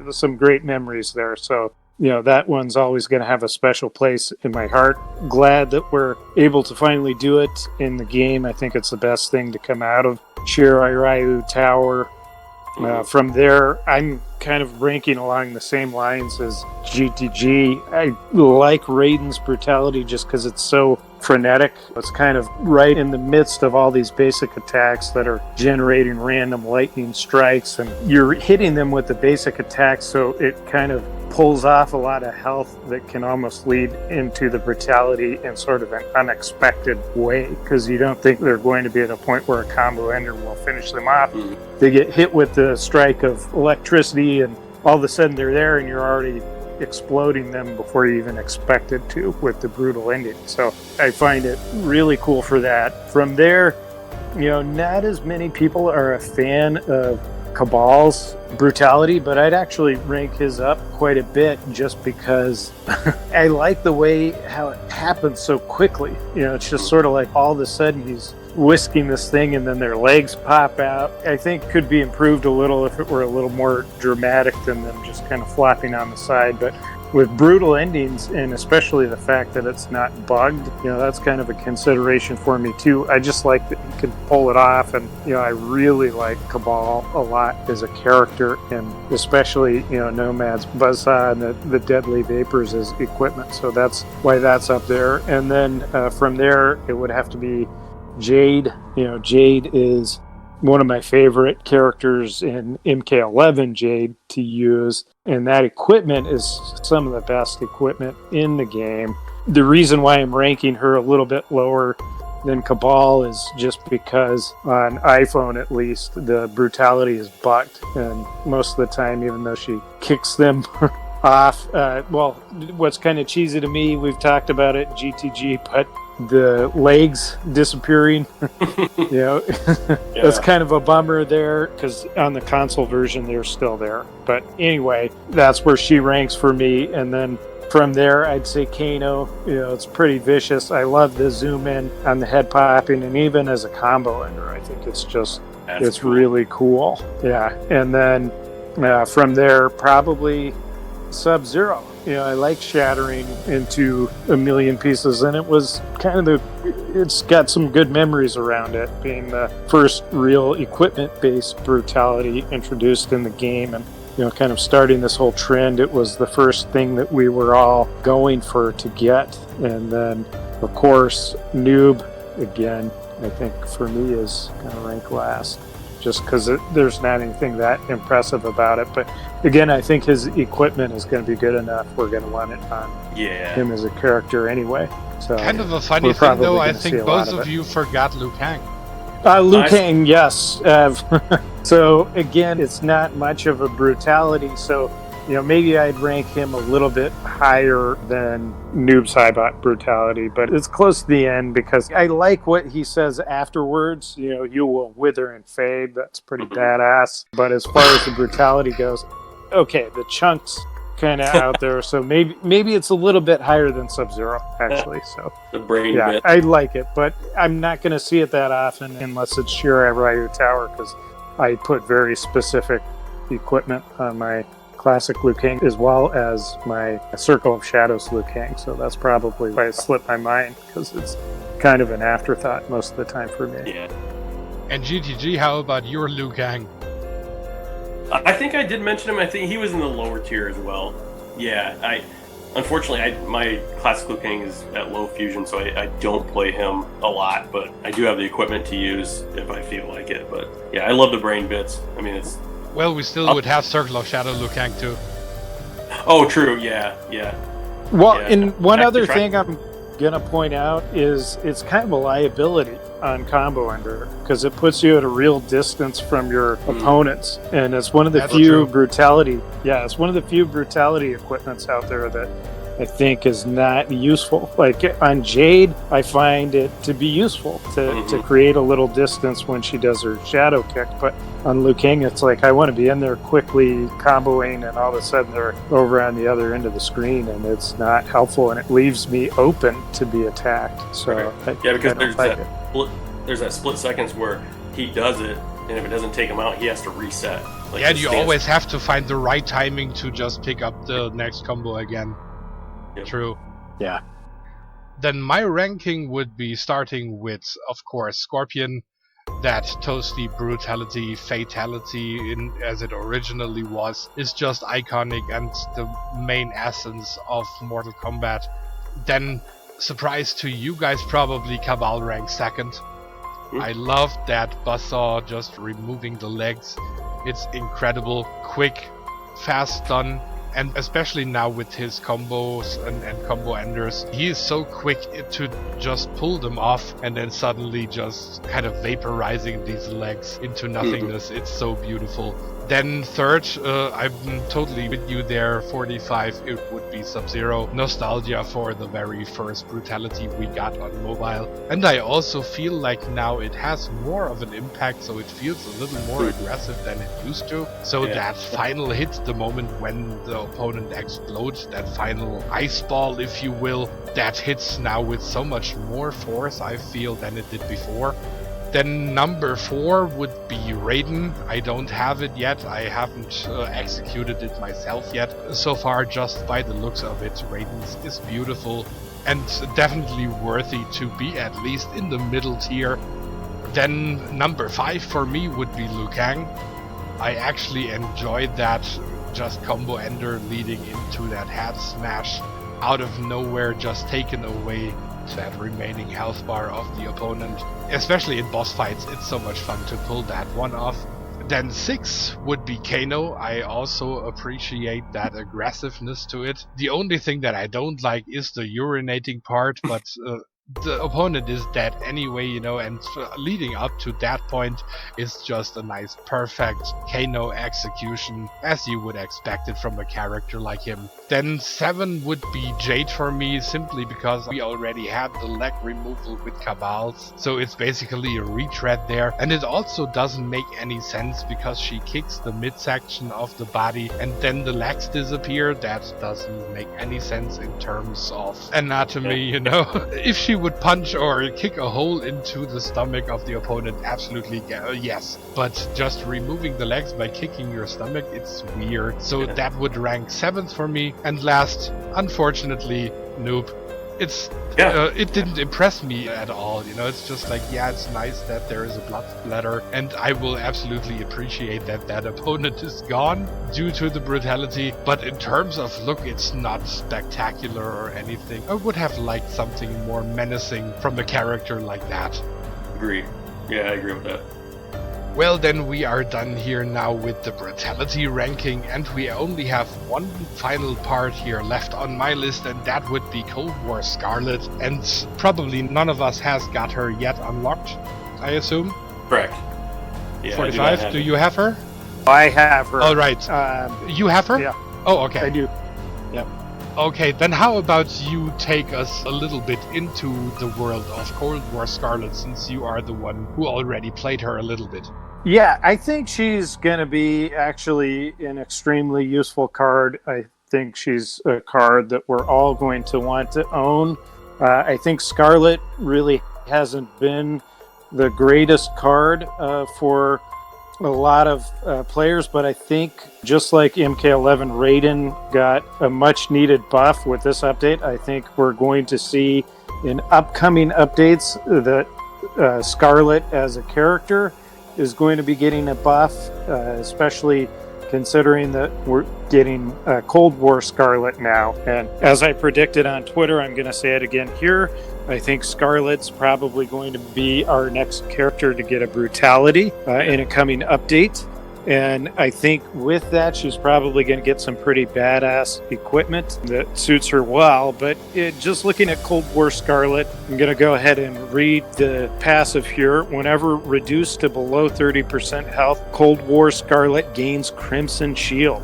Some great memories there. So, that one's always going to have a special place in my heart. Glad that we're able to finally do it in the game. I think it's the best thing to come out of Shirai Ryu Tower. From there, I'm kind of ranking along the same lines as GTG. I like Raiden's brutality just because it's so frenetic. It's kind of right in the midst of all these basic attacks that are generating random lightning strikes, and you're hitting them with the basic attacks, so it kind of pulls off a lot of health that can almost lead into the brutality in sort of an unexpected way, because you don't think they're going to be at a point where a combo ender will finish them off. They get hit with the strike of electricity, and all of a sudden they're there, and you're already exploding them before you even expected to with the brutal ending. So I find it really cool for that. From there, not as many people are a fan of Cabal's brutality, but I'd actually rank his up quite a bit just because I like the way how it happens so quickly. It's just sort of like all of a sudden he's whisking this thing and then their legs pop out. I think could be improved a little if it were a little more dramatic than them just kind of flopping on the side. But with brutal endings, and especially the fact that it's not bugged, that's kind of a consideration for me too. I just like that he can pull it off, and I really like Cabal a lot as a character, and especially Nomad's buzzsaw and the deadly vapors as equipment. So that's why that's up there. And then from there, it would have to be Jade. Jade is one of my favorite characters in MK11 Jade to use, and that equipment is some of the best equipment in the game. The reason why I'm ranking her a little bit lower Then Cabal is just because on iPhone, at least, the brutality is bucked. And most of the time, even though she kicks them off, well, what's kind of cheesy to me, we've talked about it, GTG, but the legs disappearing, that's kind of a bummer there, because on the console version, they're still there. But anyway, that's where she ranks for me. And then from there, I'd say Kano. It's pretty vicious. I love the zoom in on the head popping, and even as a combo ender, I think it's just it's cool. Really cool. Yeah, and then from there, probably Sub-Zero. I like shattering into a million pieces, and it was kind of it's got some good memories around it, being the first real equipment-based brutality introduced in the game, and kind of starting this whole trend. It was the first thing that we were all going for to get. And then, of course, Noob, again, I think for me is going to rank last, just because there's not anything that impressive about it. But again, I think his equipment is going to be good enough. We're going to want it on him as a character anyway. So kind of a funny thing, though, I think both of you forgot Liu Kang. Liu Kang, yes. So again, it's not much of a brutality. So, maybe I'd rank him a little bit higher than Noob Saibot brutality, but it's close to the end because I like what he says afterwards. You will wither and fade. That's pretty badass. But as far as the brutality goes, okay, the chunks kind of out there. So maybe it's a little bit higher than Sub-Zero, actually. So the brain bit. I like it, but I'm not going to see it that often unless it's Shirai Ryu Tower, because I put very specific equipment on my classic Liu Kang as well as my Circle of Shadows Liu Kang. So that's probably why it slipped my mind, because it's kind of an afterthought most of the time for me. Yeah. And GTG, how about your Liu Kang? I think I did mention him. I think he was in the lower tier as well. Yeah, unfortunately, my classic Liu Kang is at low fusion, so I don't play him a lot, but I do have the equipment to use if I feel like it. But yeah, I love the brain bits. I mean, it's... Well, we still would have Circle of Shadow Liu Kang too. Oh, true, yeah. Well, and one other thing I'm going to point out is it's kind of a liability on combo ender, because it puts you at a real distance from your opponents, and it's one of the few brutality equipments out there that I think is not useful. Like on Jade, I find it to be useful to create a little distance when she does her shadow kick, but on Liu Kang, it's like I want to be in there quickly comboing, and all of a sudden they're over on the other end of the screen, and it's not helpful, and it leaves me open to be attacked. So because there's that split seconds where he does it, and if it doesn't take him out, he has to reset. You always have to find the right timing to just pick up the next combo again. Yep. True. Yeah. Then my ranking would be starting with, of course, Scorpion. That toasty brutality, fatality, as it originally was, is just iconic and the main essence of Mortal Kombat. Then, surprise to you guys, probably Cabal ranks second. I love that buzzsaw just removing the legs. It's incredible, quick, fast done, and especially now with his combos and combo enders, he is so quick to just pull them off and then suddenly just kind of vaporizing these legs into nothingness. It's so beautiful. Then third, I'm totally with you there, 45, it would be Sub-Zero. Nostalgia for the very first brutality we got on mobile. And I also feel like now it has more of an impact, so it feels a little more aggressive than it used to. So that final hit, the moment when the opponent explodes, that final ice ball, if you will, that hits now with so much more force, I feel, than it did before. Then number 4 would be Raiden. I don't have it yet. I haven't executed it myself yet. So far, just by the looks of it, Raiden is beautiful and definitely worthy to be at least in the middle tier. Then number 5 for me would be Liu Kang. I actually enjoyed that just combo ender leading into that head smash out of nowhere, just taken away that remaining health bar of the opponent. Especially in boss fights, it's so much fun to pull that one off. Then 6 would be Kano. I also appreciate that aggressiveness to it. The only thing that I don't like is the urinating part, but the opponent is dead anyway, and leading up to that point is just a nice, perfect KO execution, as you would expect it from a character like him. Then 7 would be Jade for me, simply because we already had the leg removal with Cabals, so it's basically a retread there, and it also doesn't make any sense because she kicks the midsection of the body and then the legs disappear. That doesn't make any sense in terms of anatomy, If she would punch or kick a hole into the stomach of the opponent, absolutely yes. But just removing the legs by kicking your stomach, it's weird. So that would rank 7th for me. And last, unfortunately, Noob. It didn't impress me at all, it's just like, yeah, it's nice that there is a blood splatter, and I will absolutely appreciate that opponent is gone due to the brutality, but in terms of look, it's not spectacular or anything. I would have liked something more menacing from a character like that. Agree. Yeah, I agree with that. Well, then we are done here now with the brutality ranking, and we only have one final part here left on my list, and that would be Kold War Skarlet, and probably none of us has got her yet unlocked, I assume? Correct. Yeah, 45, do you have her? I have her. All right. You have her? Yeah. Oh, okay. I do. Yep. Okay, then how about you take us a little bit into the world of Kold War Skarlet, since you are the one who already played her a little bit. Yeah, I think she's going to be actually an extremely useful card. I think she's a card that we're all going to want to own. I think Skarlet really hasn't been the greatest card for a lot of players, but I think just like MK11 Raiden got a much needed buff with this update, I think we're going to see in upcoming updates that Skarlet as a character is going to be getting a buff, especially considering that we're getting Kold War Skarlet now. And as I predicted on Twitter, I'm going to say it again here, I think Skarlet's probably going to be our next character to get a brutality in a coming update. And I think with that, she's probably going to get some pretty badass equipment that suits her well. But just looking at Kold War Skarlet, I'm going to go ahead and read the passive here. Whenever reduced to below 30% health, Kold War Skarlet gains Crimson Shield,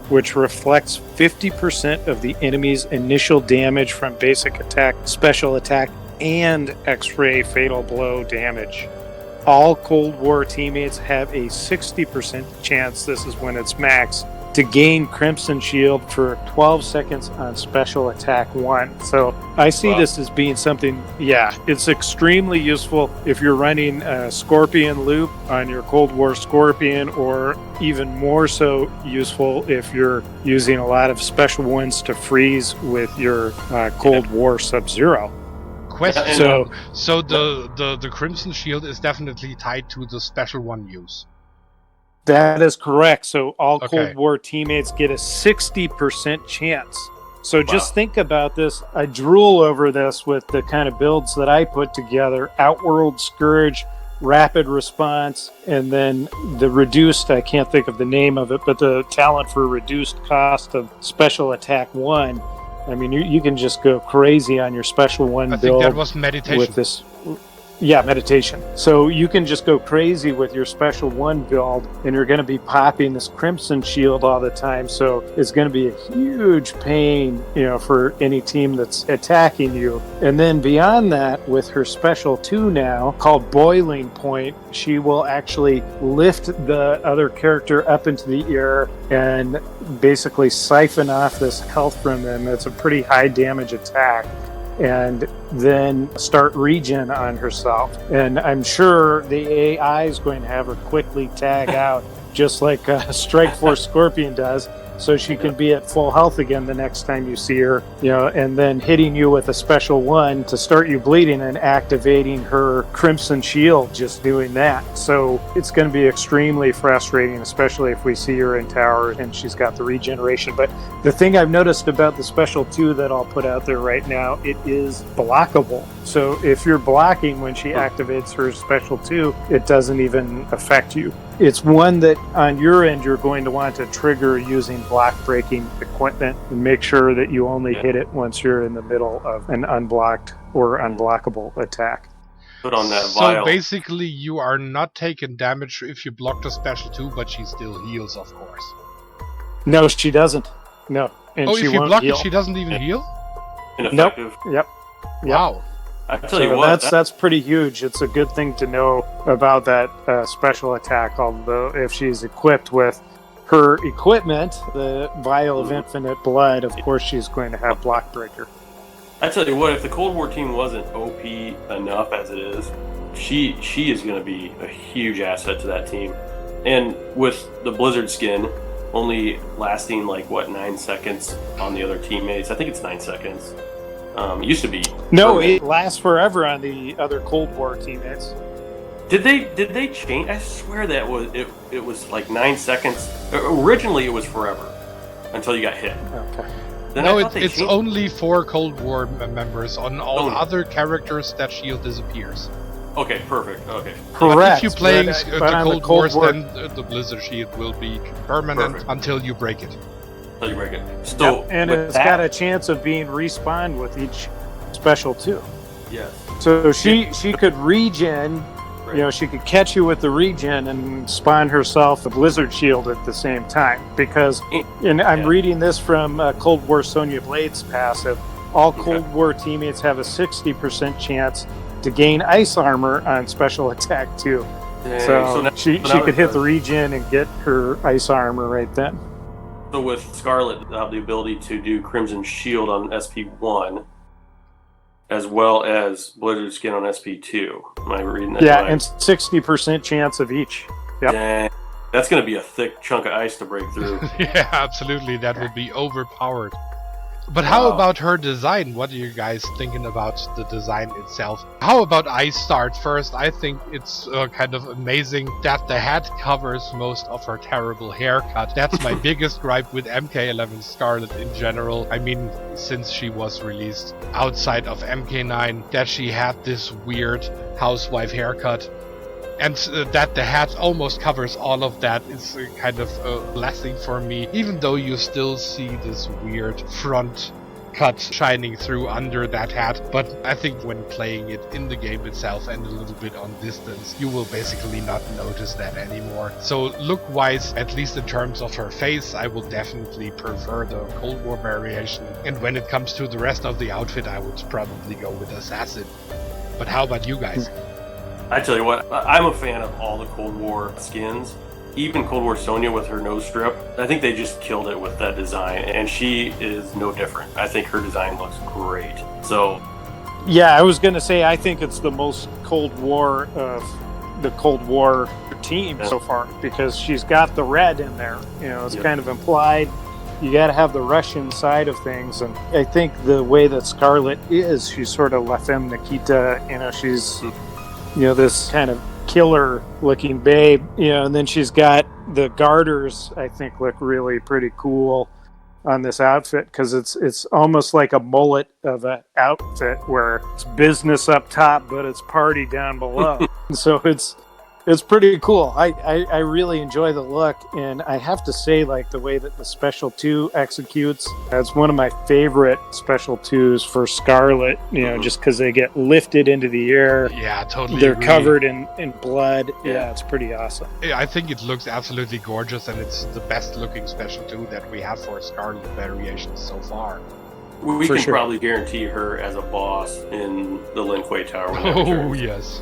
which reflects 50% of the enemy's initial damage from basic attack, special attack, and X-ray fatal blow damage. All Kold War teammates have a 60% chance, this is when it's max, to gain Crimson Shield for 12 seconds on special attack 1. So I see this as being something, it's extremely useful if you're running a Scorpion loop on your Kold War Scorpion, or even more so useful if you're using a lot of special ones to freeze with your Kold War Sub-Zero. Question. So the Crimson Shield is definitely tied to the special one use. That is correct. So all Kold War teammates get a 60% chance. So just think about this. I drool over this with the kind of builds that I put together. Outworld Scourge, Rapid Response, and then the reduced, I can't think of the name of it, but the talent for reduced cost of special attack 1. I mean, you can just go crazy on your special one build. I think that was meditation. With this, meditation. So you can just go crazy with your special one build, and you're going to be popping this Crimson Shield all the time. So it's going to be a huge pain, for any team that's attacking you. And then beyond that, with her special 2 now, called Boiling Point, she will actually lift the other character up into the air and basically siphon off this health from them. It's a pretty high damage attack. And then start regen on herself. And I'm sure the AI is going to have her quickly tag out, just like Strike Force Scorpion does, so she can be at full health again the next time you see her, and then hitting you with a special 1 to start you bleeding and activating her Crimson Shield, just doing that. So it's going to be extremely frustrating, especially if we see her in tower and she's got the regeneration. But the thing I've noticed about the special 2 that I'll put out there right now, it is blockable. So if you're blocking when she activates her special 2, it doesn't even affect you. It's one that on your end you're going to want to trigger using block breaking equipment and make sure that you only hit it once you're in the middle of an unblocked or unblockable attack. Put on that So vial. basically, you are not taking damage if you block the special 2, but she still heals, of course. No, she doesn't. No. And Oh, she if you won't block heal. it, she doesn't even heal? Ineffective. Yep. Wow. I tell you So what, that's pretty huge. It's a good thing to know about that special attack, although if she's equipped with her equipment, the Vial of Infinite Blood, of course she's going to have Block Breaker. I tell you what, if the Cold War team wasn't OP enough as it is, she is going to be a huge asset to that team. And with the Blizzard skin only lasting 9 seconds on the other teammates, I think it's 9 seconds. It used to be. No, permanent. it lasts forever on the other Cold War teammates. Did they change? I swear that it was 9 seconds. Originally, it was forever until you got hit. Okay. Then No, I thought they it's changed- only for Cold War members. On all Oh. other characters, that shield disappears. Okay, perfect. Okay. Correct. If you're playing but the on Cold Wars, War, then the Blizzard shield will be permanent Perfect. until you break it. So you break it. So yep, and with it's that- got a chance of being respawned with each special too. Yes. So she could regen. Right. You know, she could catch you with the regen and spawn herself the Blizzard Shield at the same time. Because, and I'm Yeah. reading this from Cold War Sonya Blade's passive, all Okay. Cold War teammates have a 60% chance to gain ice armor on special attack too. Dang, So now- she so now could it hit the does. regen and get her ice armor right then. So with Skarlet, they'll have the ability to do Crimson Shield on SP1, as well as Blizzard Skin on SP2. Am I reading that Yeah, right? and 60% chance of each. Yep. Dang, that's going to be a thick chunk of ice to break through. Yeah, absolutely. That would be overpowered. But how Wow. about her design? What are you guys thinking about the design itself? How about I start first? I think it's kind of amazing that the hat covers most of her terrible haircut. That's my biggest gripe with MK11 Skarlet in general. I mean, since she was released outside of MK9, that she had this weird housewife haircut. And that the hat almost covers all of that is kind of a blessing for me, even though you still see this weird front cut shining through under that hat. But I think when playing it in the game itself and a little bit on distance, you will basically not notice that anymore. So look-wise, at least in terms of her face, I will definitely prefer the Cold War variation. And when it comes to the rest of the outfit, I would probably go with Assassin. But how about you guys? I tell you what, I'm a fan of all the Cold War skins. Even Cold War Sonya with her nose strip. I think they just killed it with that design, and she is no different. I think her design looks great. So, Yeah, I was going to say, I think it's the most Cold War of the Cold War team so far, because she's got the red in there. You know, it's Yep. kind of implied. You got to have the Russian side of things. And I think the way that Scarlet is, she's sort of La Femme Nikita. You know, she's, you know, this kind of killer looking babe, you know, and then she's got the garters, I think, look really pretty cool on this outfit, because it's almost like a mullet of an outfit where it's business up top but it's party down below. So it's pretty cool. I really enjoy the look, and I have to say, like, the way that the Special 2 executes, that's one of my favorite Special 2s for Scarlet, you know, just because they get lifted into the air. Yeah, totally. They're agree. covered in blood. Yeah. Yeah, it's pretty awesome. I think it looks absolutely gorgeous, and it's the best looking special 2 that we have for Scarlet variations so far. we For can sure. probably guarantee her as a boss in the Lin Kuei Tower. when that Oh, returns. yes.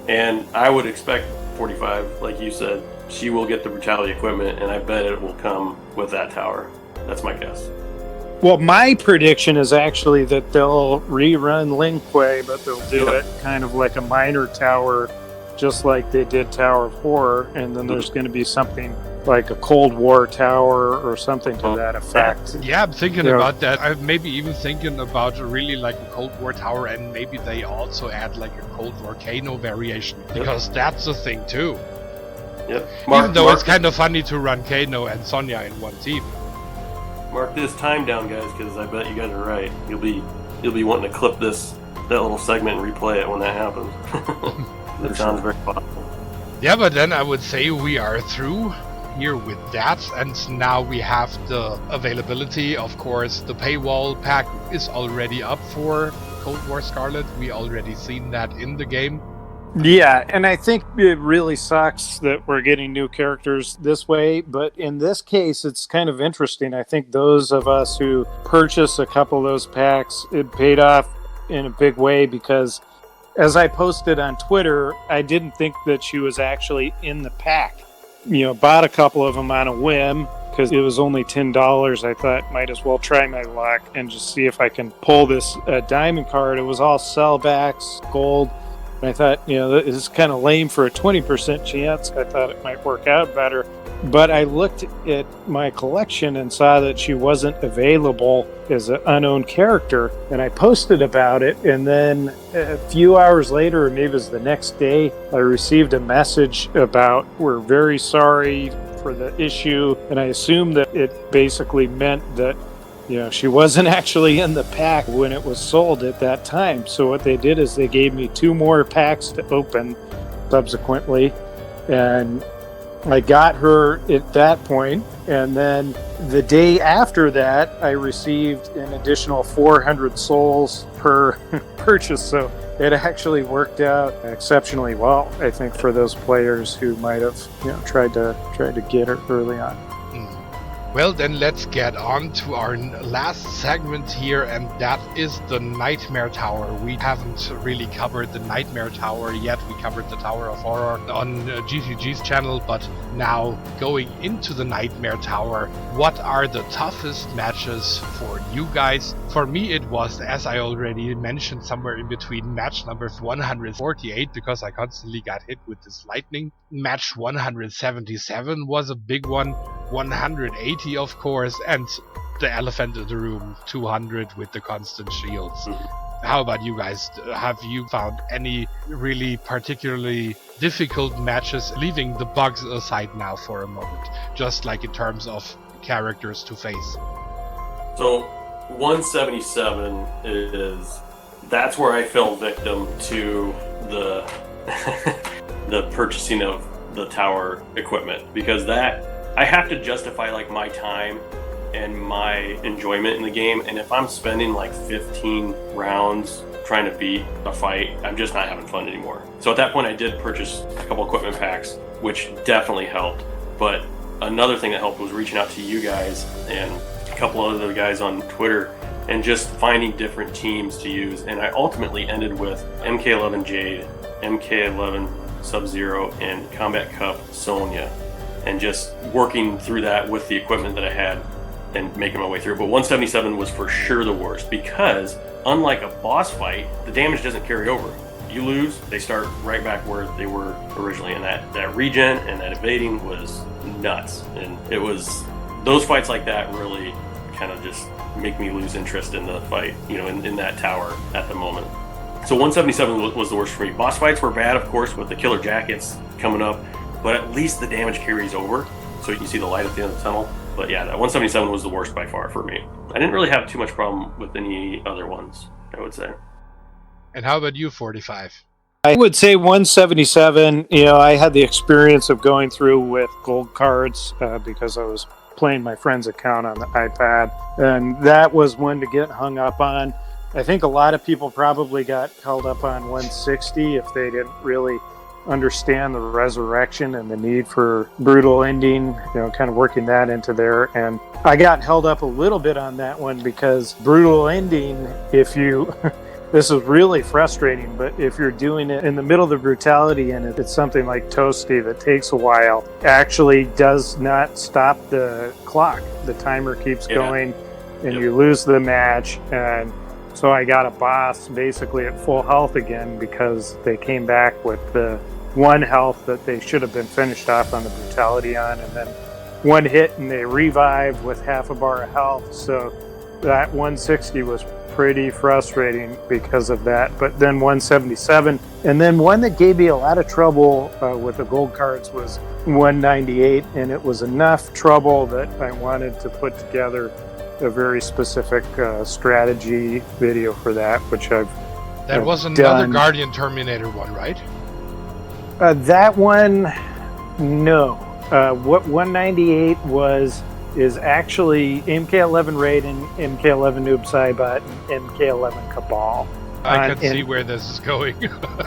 And I would expect 45, like you said, she will get the brutality equipment, and I bet it will come with that tower. That's my guess. Well, my prediction is actually that they'll rerun Lin Kuei, but they'll do Yeah. it kind of like a minor tower, just like they did Tower of Horror, and then there's going to be something like a Cold War tower or something to that effect. Yeah, I'm thinking Yeah. about that. I'm maybe even thinking about really like a Cold War tower, and maybe they also add like a Cold War Kano variation, because that's a thing too. Yep. Even though it's kind of funny to run Kano and Sonya in one team. Mark this time down, guys, because I bet you guys are right. You'll be wanting to clip that little segment and replay it when that happens. That sounds very possible. Yeah, but then I would say we are through here with that, and now we have the availability. Of course, the paywall pack is already up for Kold War Skarlet. We already seen that in the game. Yeah, and I think it really sucks that we're getting new characters this way, but in this case, it's kind of interesting. I think those of us who purchased a couple of those packs, it paid off in a big way, because as I posted on Twitter, I didn't think that she was actually in the pack. Bought a couple of them on a whim because it was only $10. I thought might as well try my luck and just see if I can pull this diamond card. It was all sellbacks, gold. And I thought, this is kind of lame for a 20% chance. I thought it might work out better. But I looked at my collection and saw that she wasn't available as an unowned character. And I posted about it. And then a few hours later, or maybe it was the next day, I received a message about, we're very sorry for the issue. And I assumed that it basically meant that she wasn't actually in the pack when it was sold at that time. So what they did is they gave me 2 more packs to open subsequently. And I got her at that point. And then the day after that, I received an additional 400 souls per purchase. So it actually worked out exceptionally well, I think, for those players who might have tried to get her early on. Well, then let's get on to our last segment here, and that is the Nightmare Tower. We haven't really covered the Nightmare Tower yet. We covered the Tower of Horror on GTG's channel, but now going into the Nightmare Tower, what are the toughest matches for you guys? For me, it was, as I already mentioned, somewhere in between match number 148, because I constantly got hit with this lightning. Match 177 was a big one. 180, of course, and the elephant in the room, 200 with the constant shields. How about you guys? Have you found any really particularly difficult matches, leaving the bugs aside now for a moment, just like in terms of characters to face? So 177 that's where I fell victim to the the purchasing of the tower equipment, because that I have to justify like my time and my enjoyment in the game, and if I'm spending like 15 rounds trying to beat a fight, I'm just not having fun anymore. So at that point I did purchase a couple equipment packs, which definitely helped. But another thing that helped was reaching out to you guys and a couple other guys on Twitter and just finding different teams to use. And I ultimately ended with MK11 Jade, MK11 Sub-Zero, and Combat Cup Sonya, and just working through that with the equipment that I had and making my way through. But 177 was for sure the worst, because unlike a boss fight, the damage doesn't carry over. You lose, they start right back where they were originally, and that regen and that evading was nuts. And it was those fights like that really kind of just make me lose interest in the fight, in that tower at the moment. So 177 was the worst for me. Boss fights were bad, of course, with the killer jackets coming up, but at least the damage carries over, so you see the light at the end of the tunnel. But yeah, that 177 was the worst by far for me. I didn't really have too much problem with any other ones, I would say. And how about you, 45? I would say 177, I had the experience of going through with gold cards because I was playing my friend's account on the iPad, and that was one to get hung up on. I think a lot of people probably got held up on 160 if they didn't really understand the resurrection and the need for brutal ending, kind of working that into there. And I got held up a little bit on that one because brutal ending, this is really frustrating, but if you're doing it in the middle of the brutality and it's something like Toasty that takes a while, actually does not stop the clock. The timer keeps going and you lose the match. And so I got a boss basically at full health again because they came back with the 1 health that they should have been finished off on the brutality on, and then 1 hit and they revived with half a bar of health. So that 160 was pretty frustrating because of that. But then 177, and then one that gave me a lot of trouble with the gold cards was 198, and it was enough trouble that I wanted to put together a very specific strategy video for that, which I've That was another Guardian Terminator one, right? That one, no. What 198 is actually MK11 Raid and MK11 Noob Saibot and MK11 Cabal. I can see where this is going.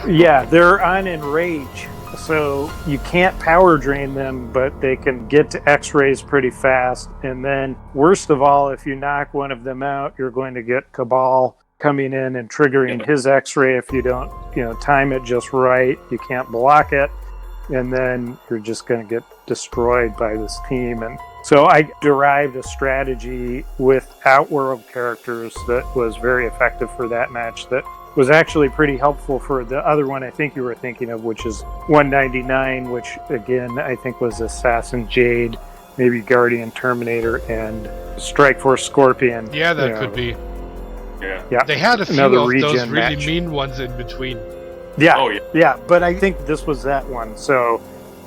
Yeah, they're on Enrage, so you can't power drain them, but they can get to X-rays pretty fast. And then, worst of all, if you knock one of them out, you're going to get Cabal coming in and triggering his X-ray if you don't, time it just right. You can't block it, and then you're just going to get destroyed by this team. And so I derived a strategy with Outworld characters that was very effective for that match, that was actually pretty helpful for the other one I think you were thinking of, which is 199, which again I think was Assassin Jade, maybe Guardian Terminator, and Strike Force Scorpion. Yeah, that could be. Yeah. They had a few Another of those regen really match. mean ones in between. Yeah. Oh, yeah. Yeah, but I think this was that one. So,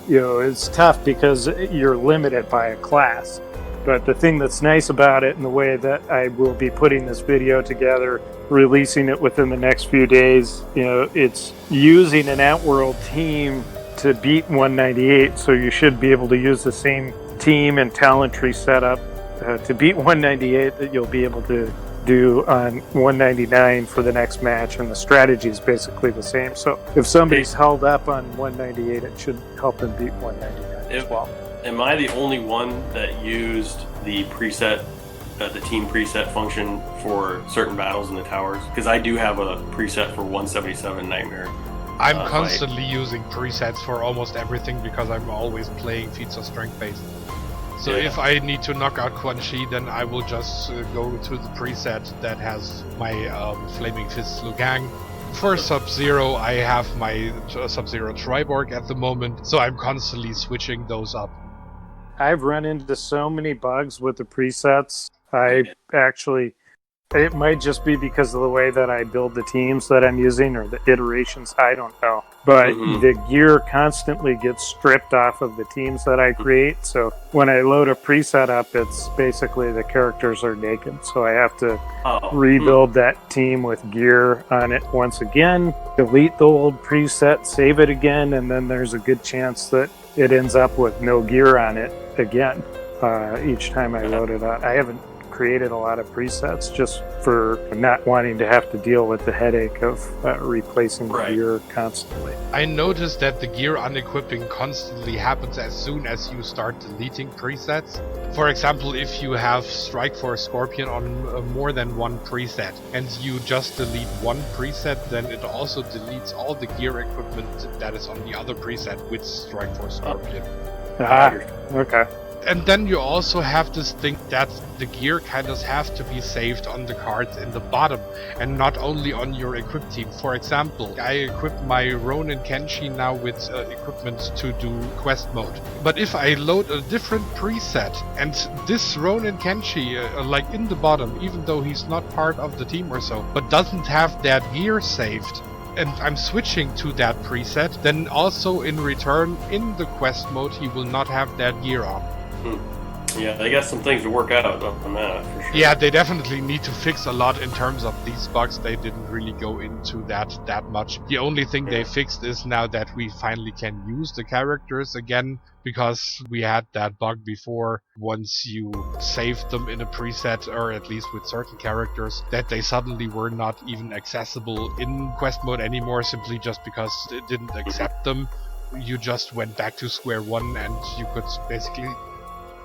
it's tough because you're limited by a class. But the thing that's nice about it, and the way that I will be putting this video together, releasing it within the next few days, it's using an Outworld team to beat 198. So you should be able to use the same team and talent tree setup to beat 198 that you'll be able to do on 199 for the next match, and the strategy is basically the same. So if somebody's held up on 198, it should help them beat 199 as well. Am I the only one that used the preset, the team preset function for certain battles in the towers? Because I do have a preset for 177 Nightmare. I'm constantly using presets for almost everything because I'm always playing feats of strength based. So if I need to knock out Quan Chi, then I will just go to the preset that has my Flaming Fist Lugang. For Sub-Zero, I have my Sub-Zero Triborg at the moment, so I'm constantly switching those up. I've run into so many bugs with the presets. It might just be because of the way that I build the teams that I'm using, or the iterations, I don't know. But the gear constantly gets stripped off of the teams that I create. So when I load a preset up, it's basically the characters are naked. So I have to rebuild that team with gear on it once again, delete the old preset, save it again, and then there's a good chance that it ends up with no gear on it again each time I load it up. I haven't created a lot of presets just for not wanting to have to deal with the headache of replacing the gear constantly. I noticed that the gear unequipping constantly happens as soon as you start deleting presets. For example, if you have Strike Force Scorpion on more than one preset and you just delete one preset, then it also deletes all the gear equipment that is on the other preset with Strike Force Scorpion. Okay. And then you also have this thing that the gear kind of have to be saved on the cards in the bottom and not only on your equip team. For example, I equip my Ronin Kenshi now with equipment to do quest mode. But if I load a different preset and this Ronin Kenshi, like in the bottom, even though he's not part of the team or so, but doesn't have that gear saved, and I'm switching to that preset, then also in return, in the quest mode, he will not have that gear on. Yeah, they got some things to work out on that, for sure. Yeah, they definitely need to fix a lot in terms of these bugs. They didn't really go into that much. The only thing they fixed is now that we finally can use the characters again, because we had that bug before. Once you saved them in a preset, or at least with certain characters, that they suddenly were not even accessible in quest mode anymore, simply just because it didn't accept them. You just went back to square one and you could basically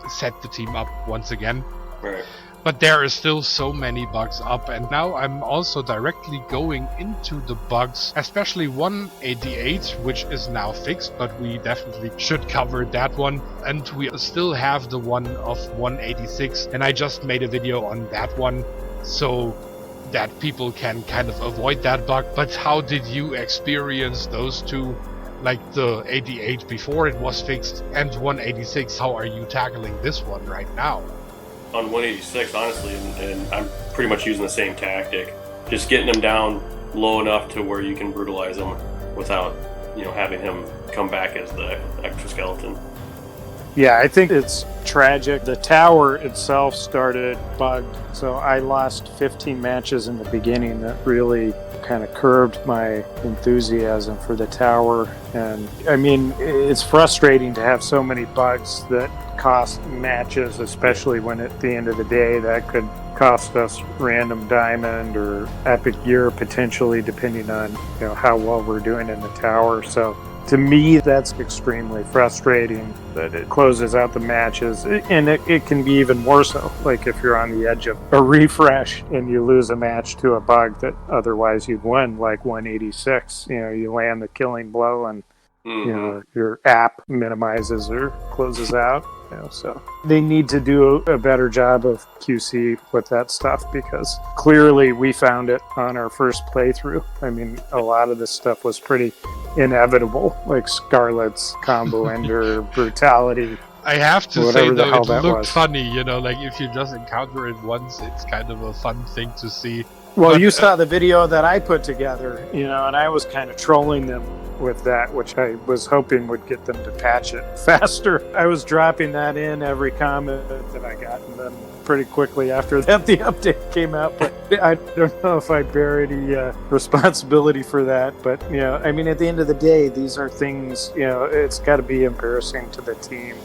set the team up once again. Right. But there are still so many bugs up, and now I'm also directly going into the bugs, especially 188, which is now fixed, but we definitely should cover that one. And we still have the one of 186, and I just made a video on that one so that people can kind of avoid that bug. But how did you experience those two? Like the 88 before it was fixed, and 186, how are you tackling this one right now? On 186, honestly, and I'm pretty much using the same tactic. Just getting him down low enough to where you can brutalize him without, having him come back as the exoskeleton. Yeah, I think it's tragic. The tower itself started bugged, so I lost 15 matches in the beginning that really kind of curbed my enthusiasm for the tower. And I mean, it's frustrating to have so many bugs that cost matches, especially when at the end of the day that could cost us random diamond or epic gear potentially, depending on how well we're doing in the tower. So to me, that's extremely frustrating that it closes out the matches, and it can be even more so. Like if you're on the edge of a refresh and you lose a match to a bug that otherwise you'd win, like 186, you land the killing blow and your app minimizes or closes out. So they need to do a better job of QC with that stuff, because clearly we found it on our first playthrough. I mean, a lot of this stuff was pretty inevitable, like Skarlet's combo ender, brutality. I have to say, though, it looked was funny, like if you just encounter it once, it's kind of a fun thing to see. Well, you saw the video that I put together, and I was kind of trolling them with that, which I was hoping would get them to patch it faster. I was dropping that in every comment that I got, and then pretty quickly after that, the update came out. But I don't know if I bear any responsibility for that. But, I mean, at the end of the day, these are things, it's got to be embarrassing to the team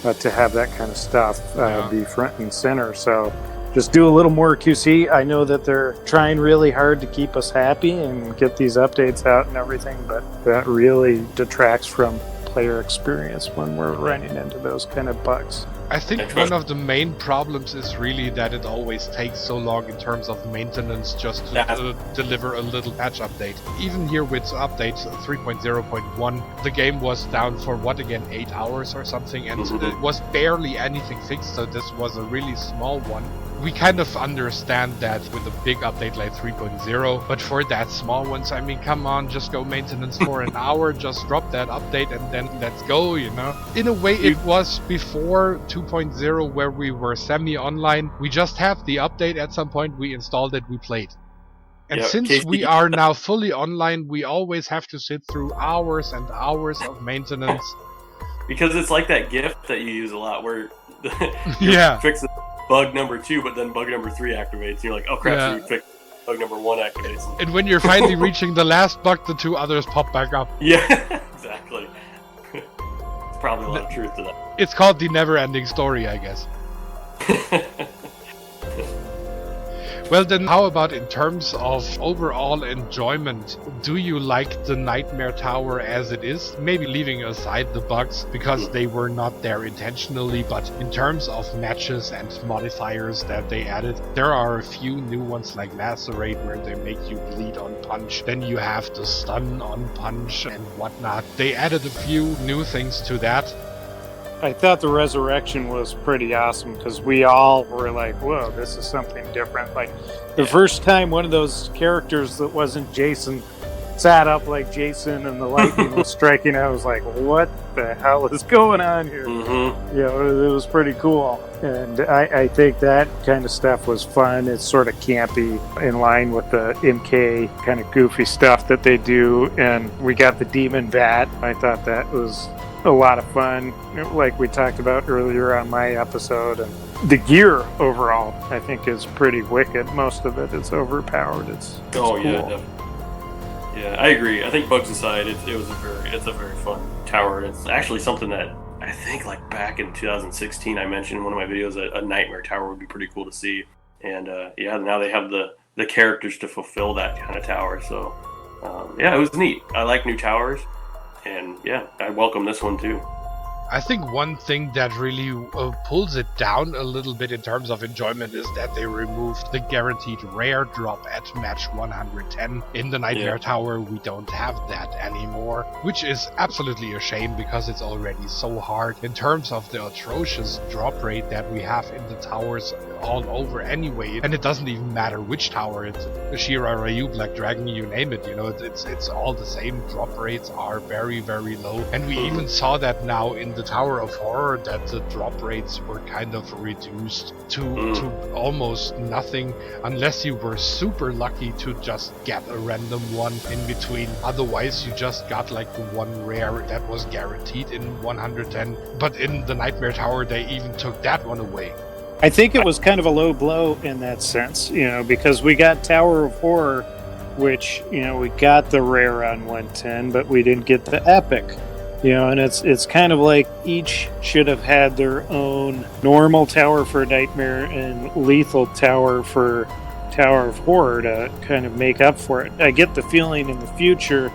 to have that kind of stuff be front and center. So just do a little more QC. I know that they're trying really hard to keep us happy and get these updates out and everything, but that really detracts from player experience when we're running into those kind of bugs. I think one of the main problems is really that it always takes so long in terms of maintenance just to deliver a little patch update. Even here with update 3.0.1, the game was down for 8 hours or something, and it was barely anything fixed, so this was a really small one. We kind of understand that with a big update like 3.0, but for that small ones, I mean, come on, just go maintenance for an hour, just drop that update and then let's go, In a way, it was before 2.0 where we were semi-online. We just have the update at some point, we installed it, we played. And since we are now fully online, we always have to sit through hours and hours of maintenance. Because it's like that GIF that you use a lot where fix bug number 2, but then bug number 3 activates. And you're like, oh crap, so you fix bug number 1 activates. And when you're finally reaching the last bug, the 2 others pop back up. Yeah, exactly. There's probably a lot of truth to that. It's called the never-ending story, I guess. Well then, how about in terms of overall enjoyment? Do you like the Nightmare Tower as it is? Maybe leaving aside the bugs, because they were not there intentionally, but in terms of matches and modifiers that they added, there are a few new ones like Lacerate where they make you bleed on punch, then you have the stun on punch and whatnot. They added a few new things to that. I thought the resurrection was pretty awesome, because we all were like, whoa, this is something different. Like the first time one of those characters that wasn't Jason sat up like Jason and the lightning was striking, I was like, what the hell is going on here? It was pretty cool. And I think that kind of stuff was fun. It's sort of campy, in line with the MK kind of goofy stuff that they do. And we got the Demon Bat. I thought that was a lot of fun, like we talked about earlier on my episode. And the gear overall, I think, is pretty wicked. Most of it is overpowered. It's cool. Yeah, I agree. I think bugs aside, it's a very fun tower. It's actually something that I think, like back in 2016, I mentioned in one of my videos that a Nightmare Tower would be pretty cool to see. And now they have the characters to fulfill that kind of tower. So it was neat. I like new towers. And I welcome this one too. I think one thing that really pulls it down a little bit in terms of enjoyment is that they removed the guaranteed rare drop at match 110. In the Nightmare Tower, we don't have that anymore, which is absolutely a shame because it's already so hard in terms of the atrocious drop rate that we have in the towers all over anyway. And it doesn't even matter which tower, it's Shira, Ryu, Black Dragon, you name it, it's all the same. Drop rates are very, very low. And we even saw that now in the Tower of Horror, that the drop rates were kind of reduced to almost nothing, unless you were super lucky to just get a random one in between. Otherwise you just got like the one rare that was guaranteed in 110. But in the Nightmare Tower they even took that one away. I think it was kind of a low blow in that sense, because we got Tower of Horror which, we got the rare on 110, but we didn't get the epic. And it's kind of like each should have had their own normal tower for Nightmare and lethal tower for Tower of Horror to kind of make up for it. I get the feeling in the future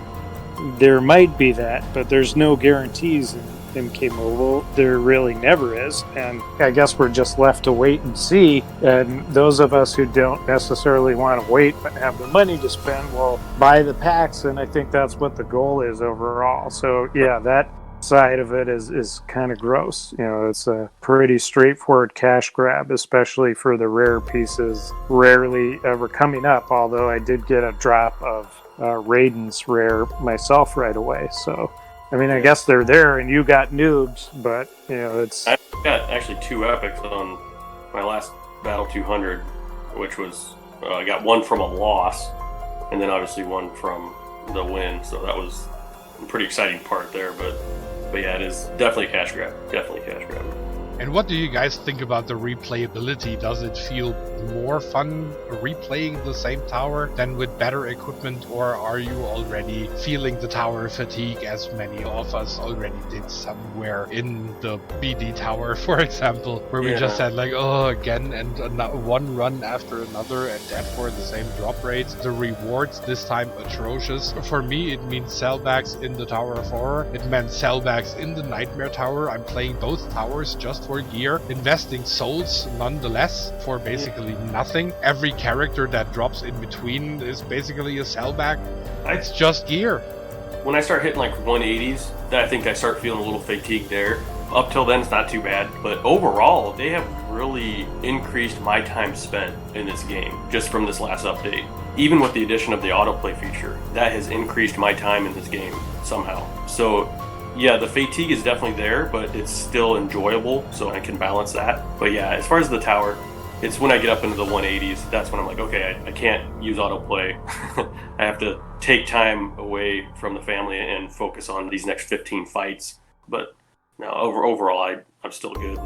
there might be that, but there's no guarantees in MK Mobile. There really never is, and I guess we're just left to wait and see. And those of us who don't necessarily want to wait but have the money to spend will buy the packs, and I think that's what the goal is overall. So yeah, that side of it is kind of gross. It's a pretty straightforward cash grab, especially for the rare pieces rarely ever coming up, although I did get a drop of Raiden's rare myself right away. So I guess they're there, and you got noobs, but it's. I got actually 2 epics on my last Battle 200, which was I got one from a loss, and then obviously one from the win. So that was a pretty exciting part there. But yeah, it is definitely a cash grab. Definitely a cash grab. And what do you guys think about the replayability? Does it feel more fun replaying the same tower than with better equipment, or are you already feeling the tower fatigue as many of us already did somewhere in the BD tower, for example, where we just had again and one run after another and that for the same drop rates. The rewards this time atrocious. For me, it means sellbacks in the Tower of Horror. It meant sellbacks in the Nightmare Tower. I'm playing both towers just for gear, investing souls nonetheless for basically nothing. Every character that drops in between is basically a sellback. It's just gear. When I start hitting like 180s, I think I start feeling a little fatigued there. Up till then, it's not too bad, but overall, they have really increased my time spent in this game just from this last update. Even with the addition of the autoplay feature, that has increased my time in this game somehow. So yeah, the fatigue is definitely there, but it's still enjoyable, so I can balance that. But yeah, as far as the tower, it's when I get up into the 180s, that's when I'm like, okay, I can't use autoplay. I have to take time away from the family and focus on these next 15 fights. But no, overall, I'm still good.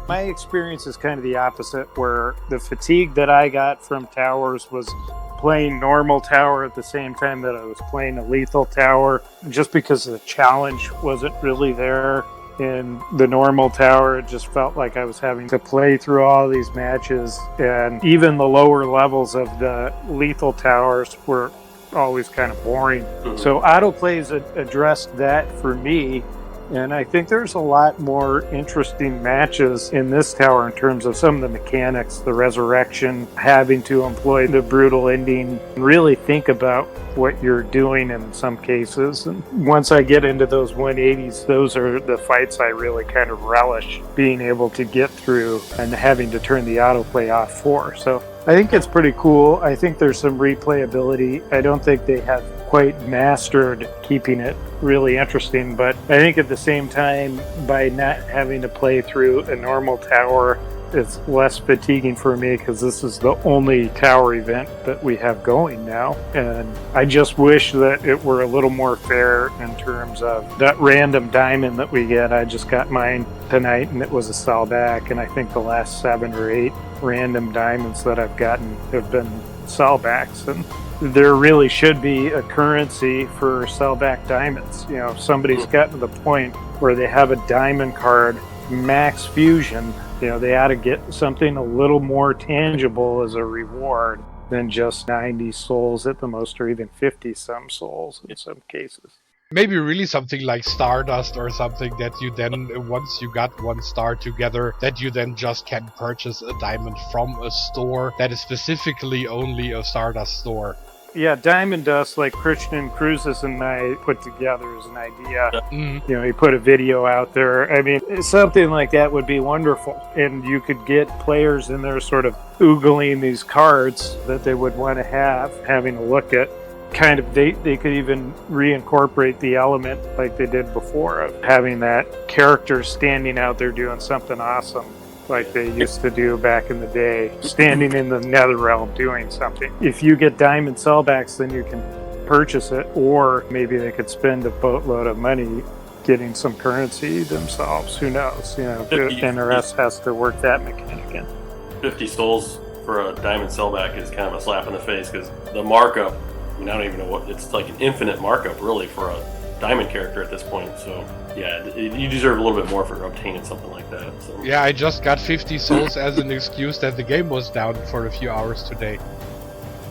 My experience is kind of the opposite, where the fatigue that I got from towers was playing normal tower at the same time that I was playing a lethal tower, just because the challenge wasn't really there. In the normal tower, it just felt like I was having to play through all these matches, and even the lower levels of the lethal towers were always kind of boring. Mm-hmm. So autoplays addressed that for me, and I think there's a lot more interesting matches in this tower in terms of some of the mechanics, the resurrection, having to employ the brutal ending, and really think about what you're doing in some cases. And once I get into those 180s, those are the fights I really kind of relish being able to get through and having to turn the autoplay off for. So I think it's pretty cool. I think there's some replayability. I don't think they have quite mastered keeping it really interesting, but I think at the same time, by not having to play through a normal tower, it's less fatiguing for me because this is the only tower event that we have going now. And I just wish that it were a little more fair in terms of that random diamond that we get. I just got mine tonight and it was a sellback, and I think the last 7 or 8 random diamonds that I've gotten have been sellbacks. And there really should be a currency for sellback diamonds. If somebody's gotten to the point where they have a diamond card, max fusion, they ought to get something a little more tangible as a reward than just 90 souls at the most, or even 50 some souls in some cases. Maybe really something like Stardust or something that you then, once you got 1 star together, that you then just can purchase a diamond from a store that is specifically only a Stardust store. Yeah, Diamond Dust, like Christian Cruzes and I put together as an idea. Mm-hmm. He put a video out there. I mean, something like that would be wonderful. And you could get players in there sort of oogling these cards that they would want to have, having a look at. Kind of, they could even reincorporate the element like they did before of having that character standing out there doing something awesome, like they used to do back in the day, standing in the Netherrealm doing something. If you get diamond sellbacks, then you can purchase it, or maybe they could spend a boatload of money getting some currency themselves. Who knows? NRS has to work that mechanic in. 50 souls for a diamond sellback is kind of a slap in the face, because the markup I mean, I don't even know what, it's like an infinite markup really for a diamond character at this point. So yeah, you deserve a little bit more for obtaining something like that. So. Yeah, I just got 50 souls as an excuse that the game was down for a few hours today.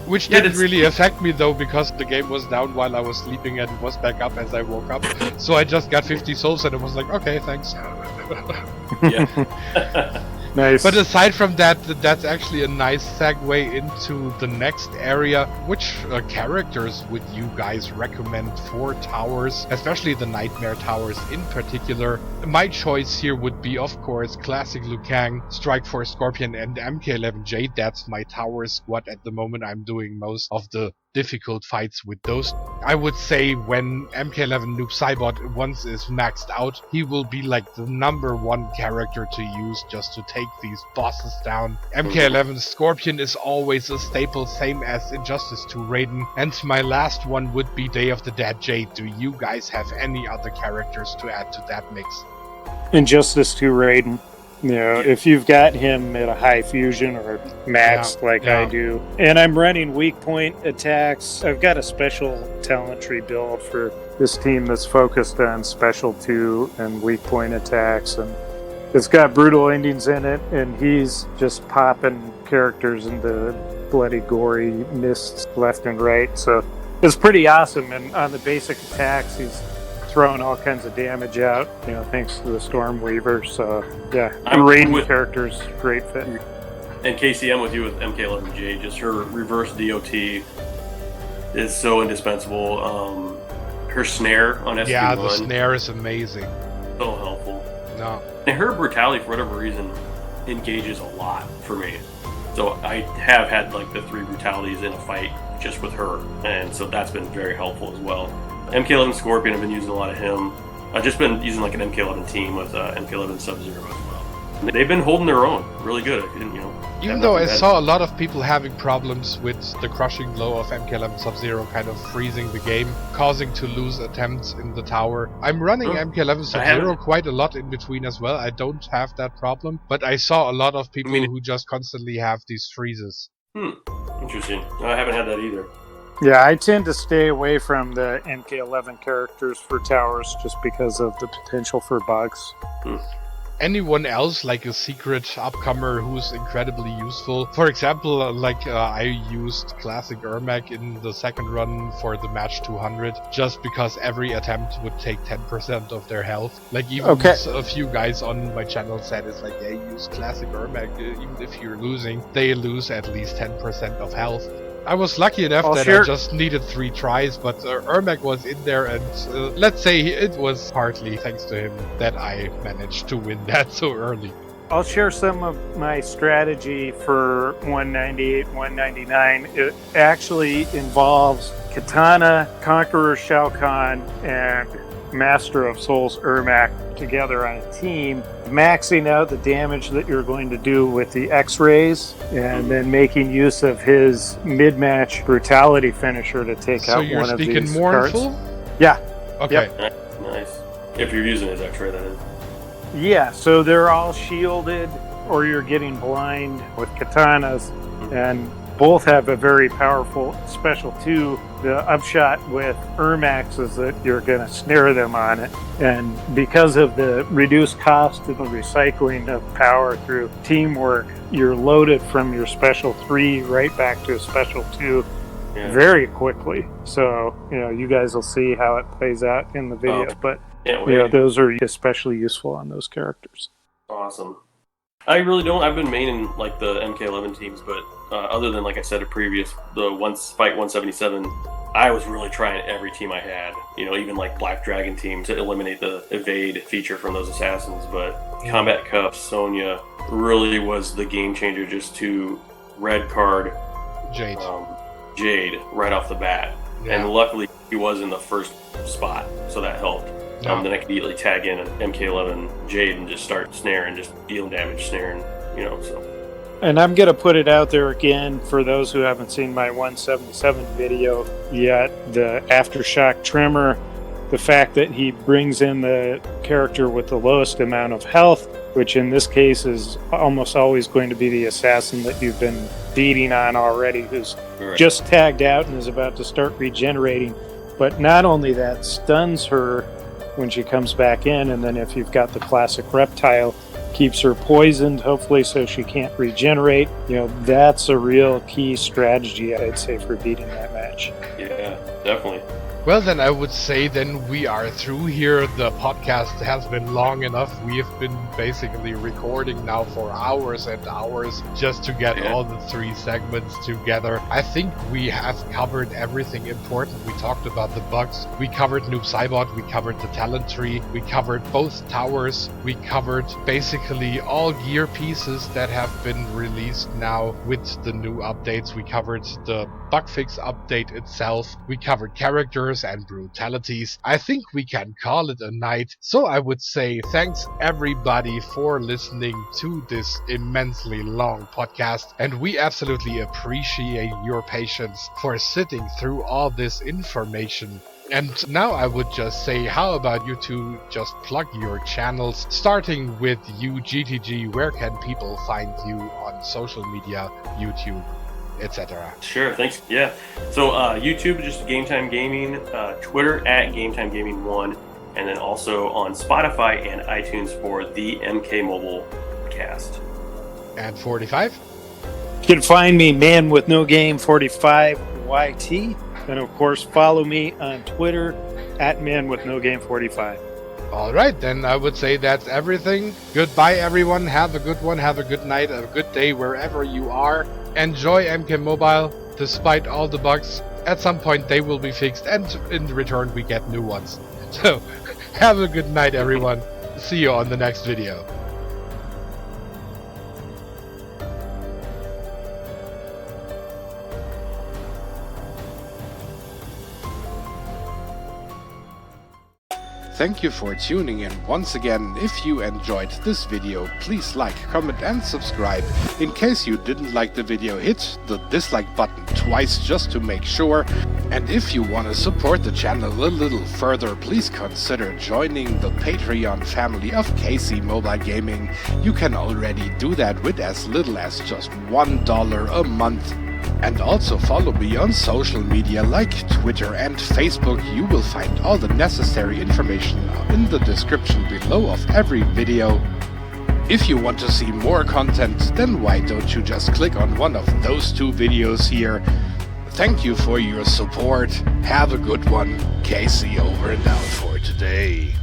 Which didn't really affect me though, because the game was down while I was sleeping and was back up as I woke up. So I just got 50 souls and it was like, okay, thanks. Yeah. Nice. But aside from that, that's actually a nice segue into the next area. Which characters would you guys recommend for towers, especially the Nightmare Towers in particular? My choice here would be, of course, Classic Liu Kang, Strike Force Scorpion, and MK11 Jade. That's my tower squad at the moment. I'm doing most of the difficult fights with those. I would say when MK11 Noob Saibot once is maxed out, he will be like the #1 character to use just to take these bosses down. MK11 Scorpion is always a staple, same as Injustice 2 Raiden. And my last one would be Day of the Dead Jade. Do you guys have any other characters to add to that mix? Injustice 2 Raiden. You know, if you've got him at a high fusion or maxed I do, and I'm running weak point attacks, I've got a special talent tree build for this team that's focused on special 2 and weak point attacks, and it's got brutal endings in it, and he's just popping characters into bloody gory mists left and right, so it's pretty awesome. And on the basic attacks, he's throwing all kinds of damage out, you know, thanks to the Stormweaver. So yeah, Raiden characters, great fit. And Casey, I'm with you with MK11J. Just her reverse DOT is so indispensable. Her snare on SQ1. Yeah, the snare is amazing. So helpful. No. And her brutality, for whatever reason, engages a lot for me. So I have had like the 3 brutalities in a fight just with her, and so that's been very helpful as well. MK11 Scorpion, I've been using a lot of him. I've just been using like an MK11 team with MK11 Sub-Zero as well. And they've been holding their own really good. Even though I saw a lot of people having problems with the crushing blow of MK11 Sub-Zero kind of freezing the game, causing to lose attempts in the tower. I'm running MK11 Sub-Zero quite a lot in between as well. I don't have that problem, but I saw a lot of people who just constantly have these freezes. Interesting. I haven't had that either. Yeah, I tend to stay away from the MK11 characters for towers just because of the potential for bugs. Anyone else, like a secret upcomer who's incredibly useful? For example, I used Classic Ermac in the second run for the match 200, just because every attempt would take 10% of their health. Like even a few guys on my channel said it's like, yeah, use Classic Ermac, even if you're losing, they lose at least 10% of health. I was lucky enough that I just needed 3 tries, but Ermac was in there, and let's say it was partly thanks to him that I managed to win that so early. I'll share some of my strategy for 198, 199. It actually involves Katana, Conqueror Shao Kahn, and Master of Souls Ermac together on a team, maxing out the damage that you're going to do with the X-rays, and then making use of his mid-match brutality finisher to take out one of these cards. So you're speaking mournful? Yeah. Okay. Yep. Nice. If you're using his X-ray, that is. Yeah, so they're all shielded, or you're getting blind with katanas, and both have a very powerful special 2. The upshot with Ermax is that you're going to snare them on it, and because of the reduced cost and the recycling of power through teamwork, you're loaded from your special 3 right back to a special 2 very quickly. So, you guys will see how it plays out in the video, but those are especially useful on those characters. Awesome. I really don't. I've been maining like the MK11 teams, but other than, like I said, the Fight 177, I was really trying every team I had. Even like Black Dragon team to eliminate the evade feature from those assassins. But Combat Cup, Sonya really was the game changer. Just to red card Jade right off the bat, and luckily he was in the first spot, so that helped. Then I could immediately tag in an MK11 Jade and just start snaring, just dealing damage, snaring, so. And I'm going to put it out there again for those who haven't seen my 177 video yet. The Aftershock Tremor, the fact that he brings in the character with the lowest amount of health which in this case is almost always going to be the assassin that you've been beating on already, who's just tagged out and is about to start regenerating. But not only that, stuns her when she comes back in, and then if you've got the classic reptile, keeps her poisoned, hopefully, so she can't regenerate. You know, that's a real key strategy, I'd say, for beating that match. Yeah, definitely. Well, then I would say then we are through here. The podcast has been long enough. We have been basically recording now for hours and hours just to get all the 3 segments together. I think we have covered everything important. We talked about the bugs. We covered Noob Saibot. We covered the talent tree. We covered both towers. We covered basically all gear pieces that have been released now with the new updates. We covered the bug fix update itself. We covered characters and brutalities. I think we can call it a night. So I would say thanks everybody for listening to this immensely long podcast, and we absolutely appreciate your patience for sitting through all this information. And now I would just say, how about you two just plug your channels, starting with you, GTG. Where can people find you on social media, YouTube, etc.? Sure, thanks. Yeah. So YouTube, just Game Time Gaming, Twitter at Game Time Gaming 1, and then also on Spotify and iTunes for the MK Mobile cast. And 45? You can find me, ManWithNoGame45 YT, and of course follow me on Twitter at ManWithNoGame45. Alright, then I would say that's everything. Goodbye everyone, have a good one, have a good night, a good day wherever you are. Enjoy MK Mobile, despite all the bugs. At some point they will be fixed, and in return we get new ones. So, have a good night everyone. See you on the next video. Thank you for tuning in once again. If you enjoyed this video, please like, comment and subscribe. In case you didn't like the video, hit the dislike button twice just to make sure. And if you want to support the channel a little further, please consider joining the Patreon family of KC Mobile Gaming. You can already do that with as little as just $1 a month. And also follow me on social media like Twitter and Facebook. You will find all the necessary information in the description below of every video. If you want to see more content, then why don't you just click on one of those 2 videos here. Thank you for your support. Have a good one. KC over and out for today.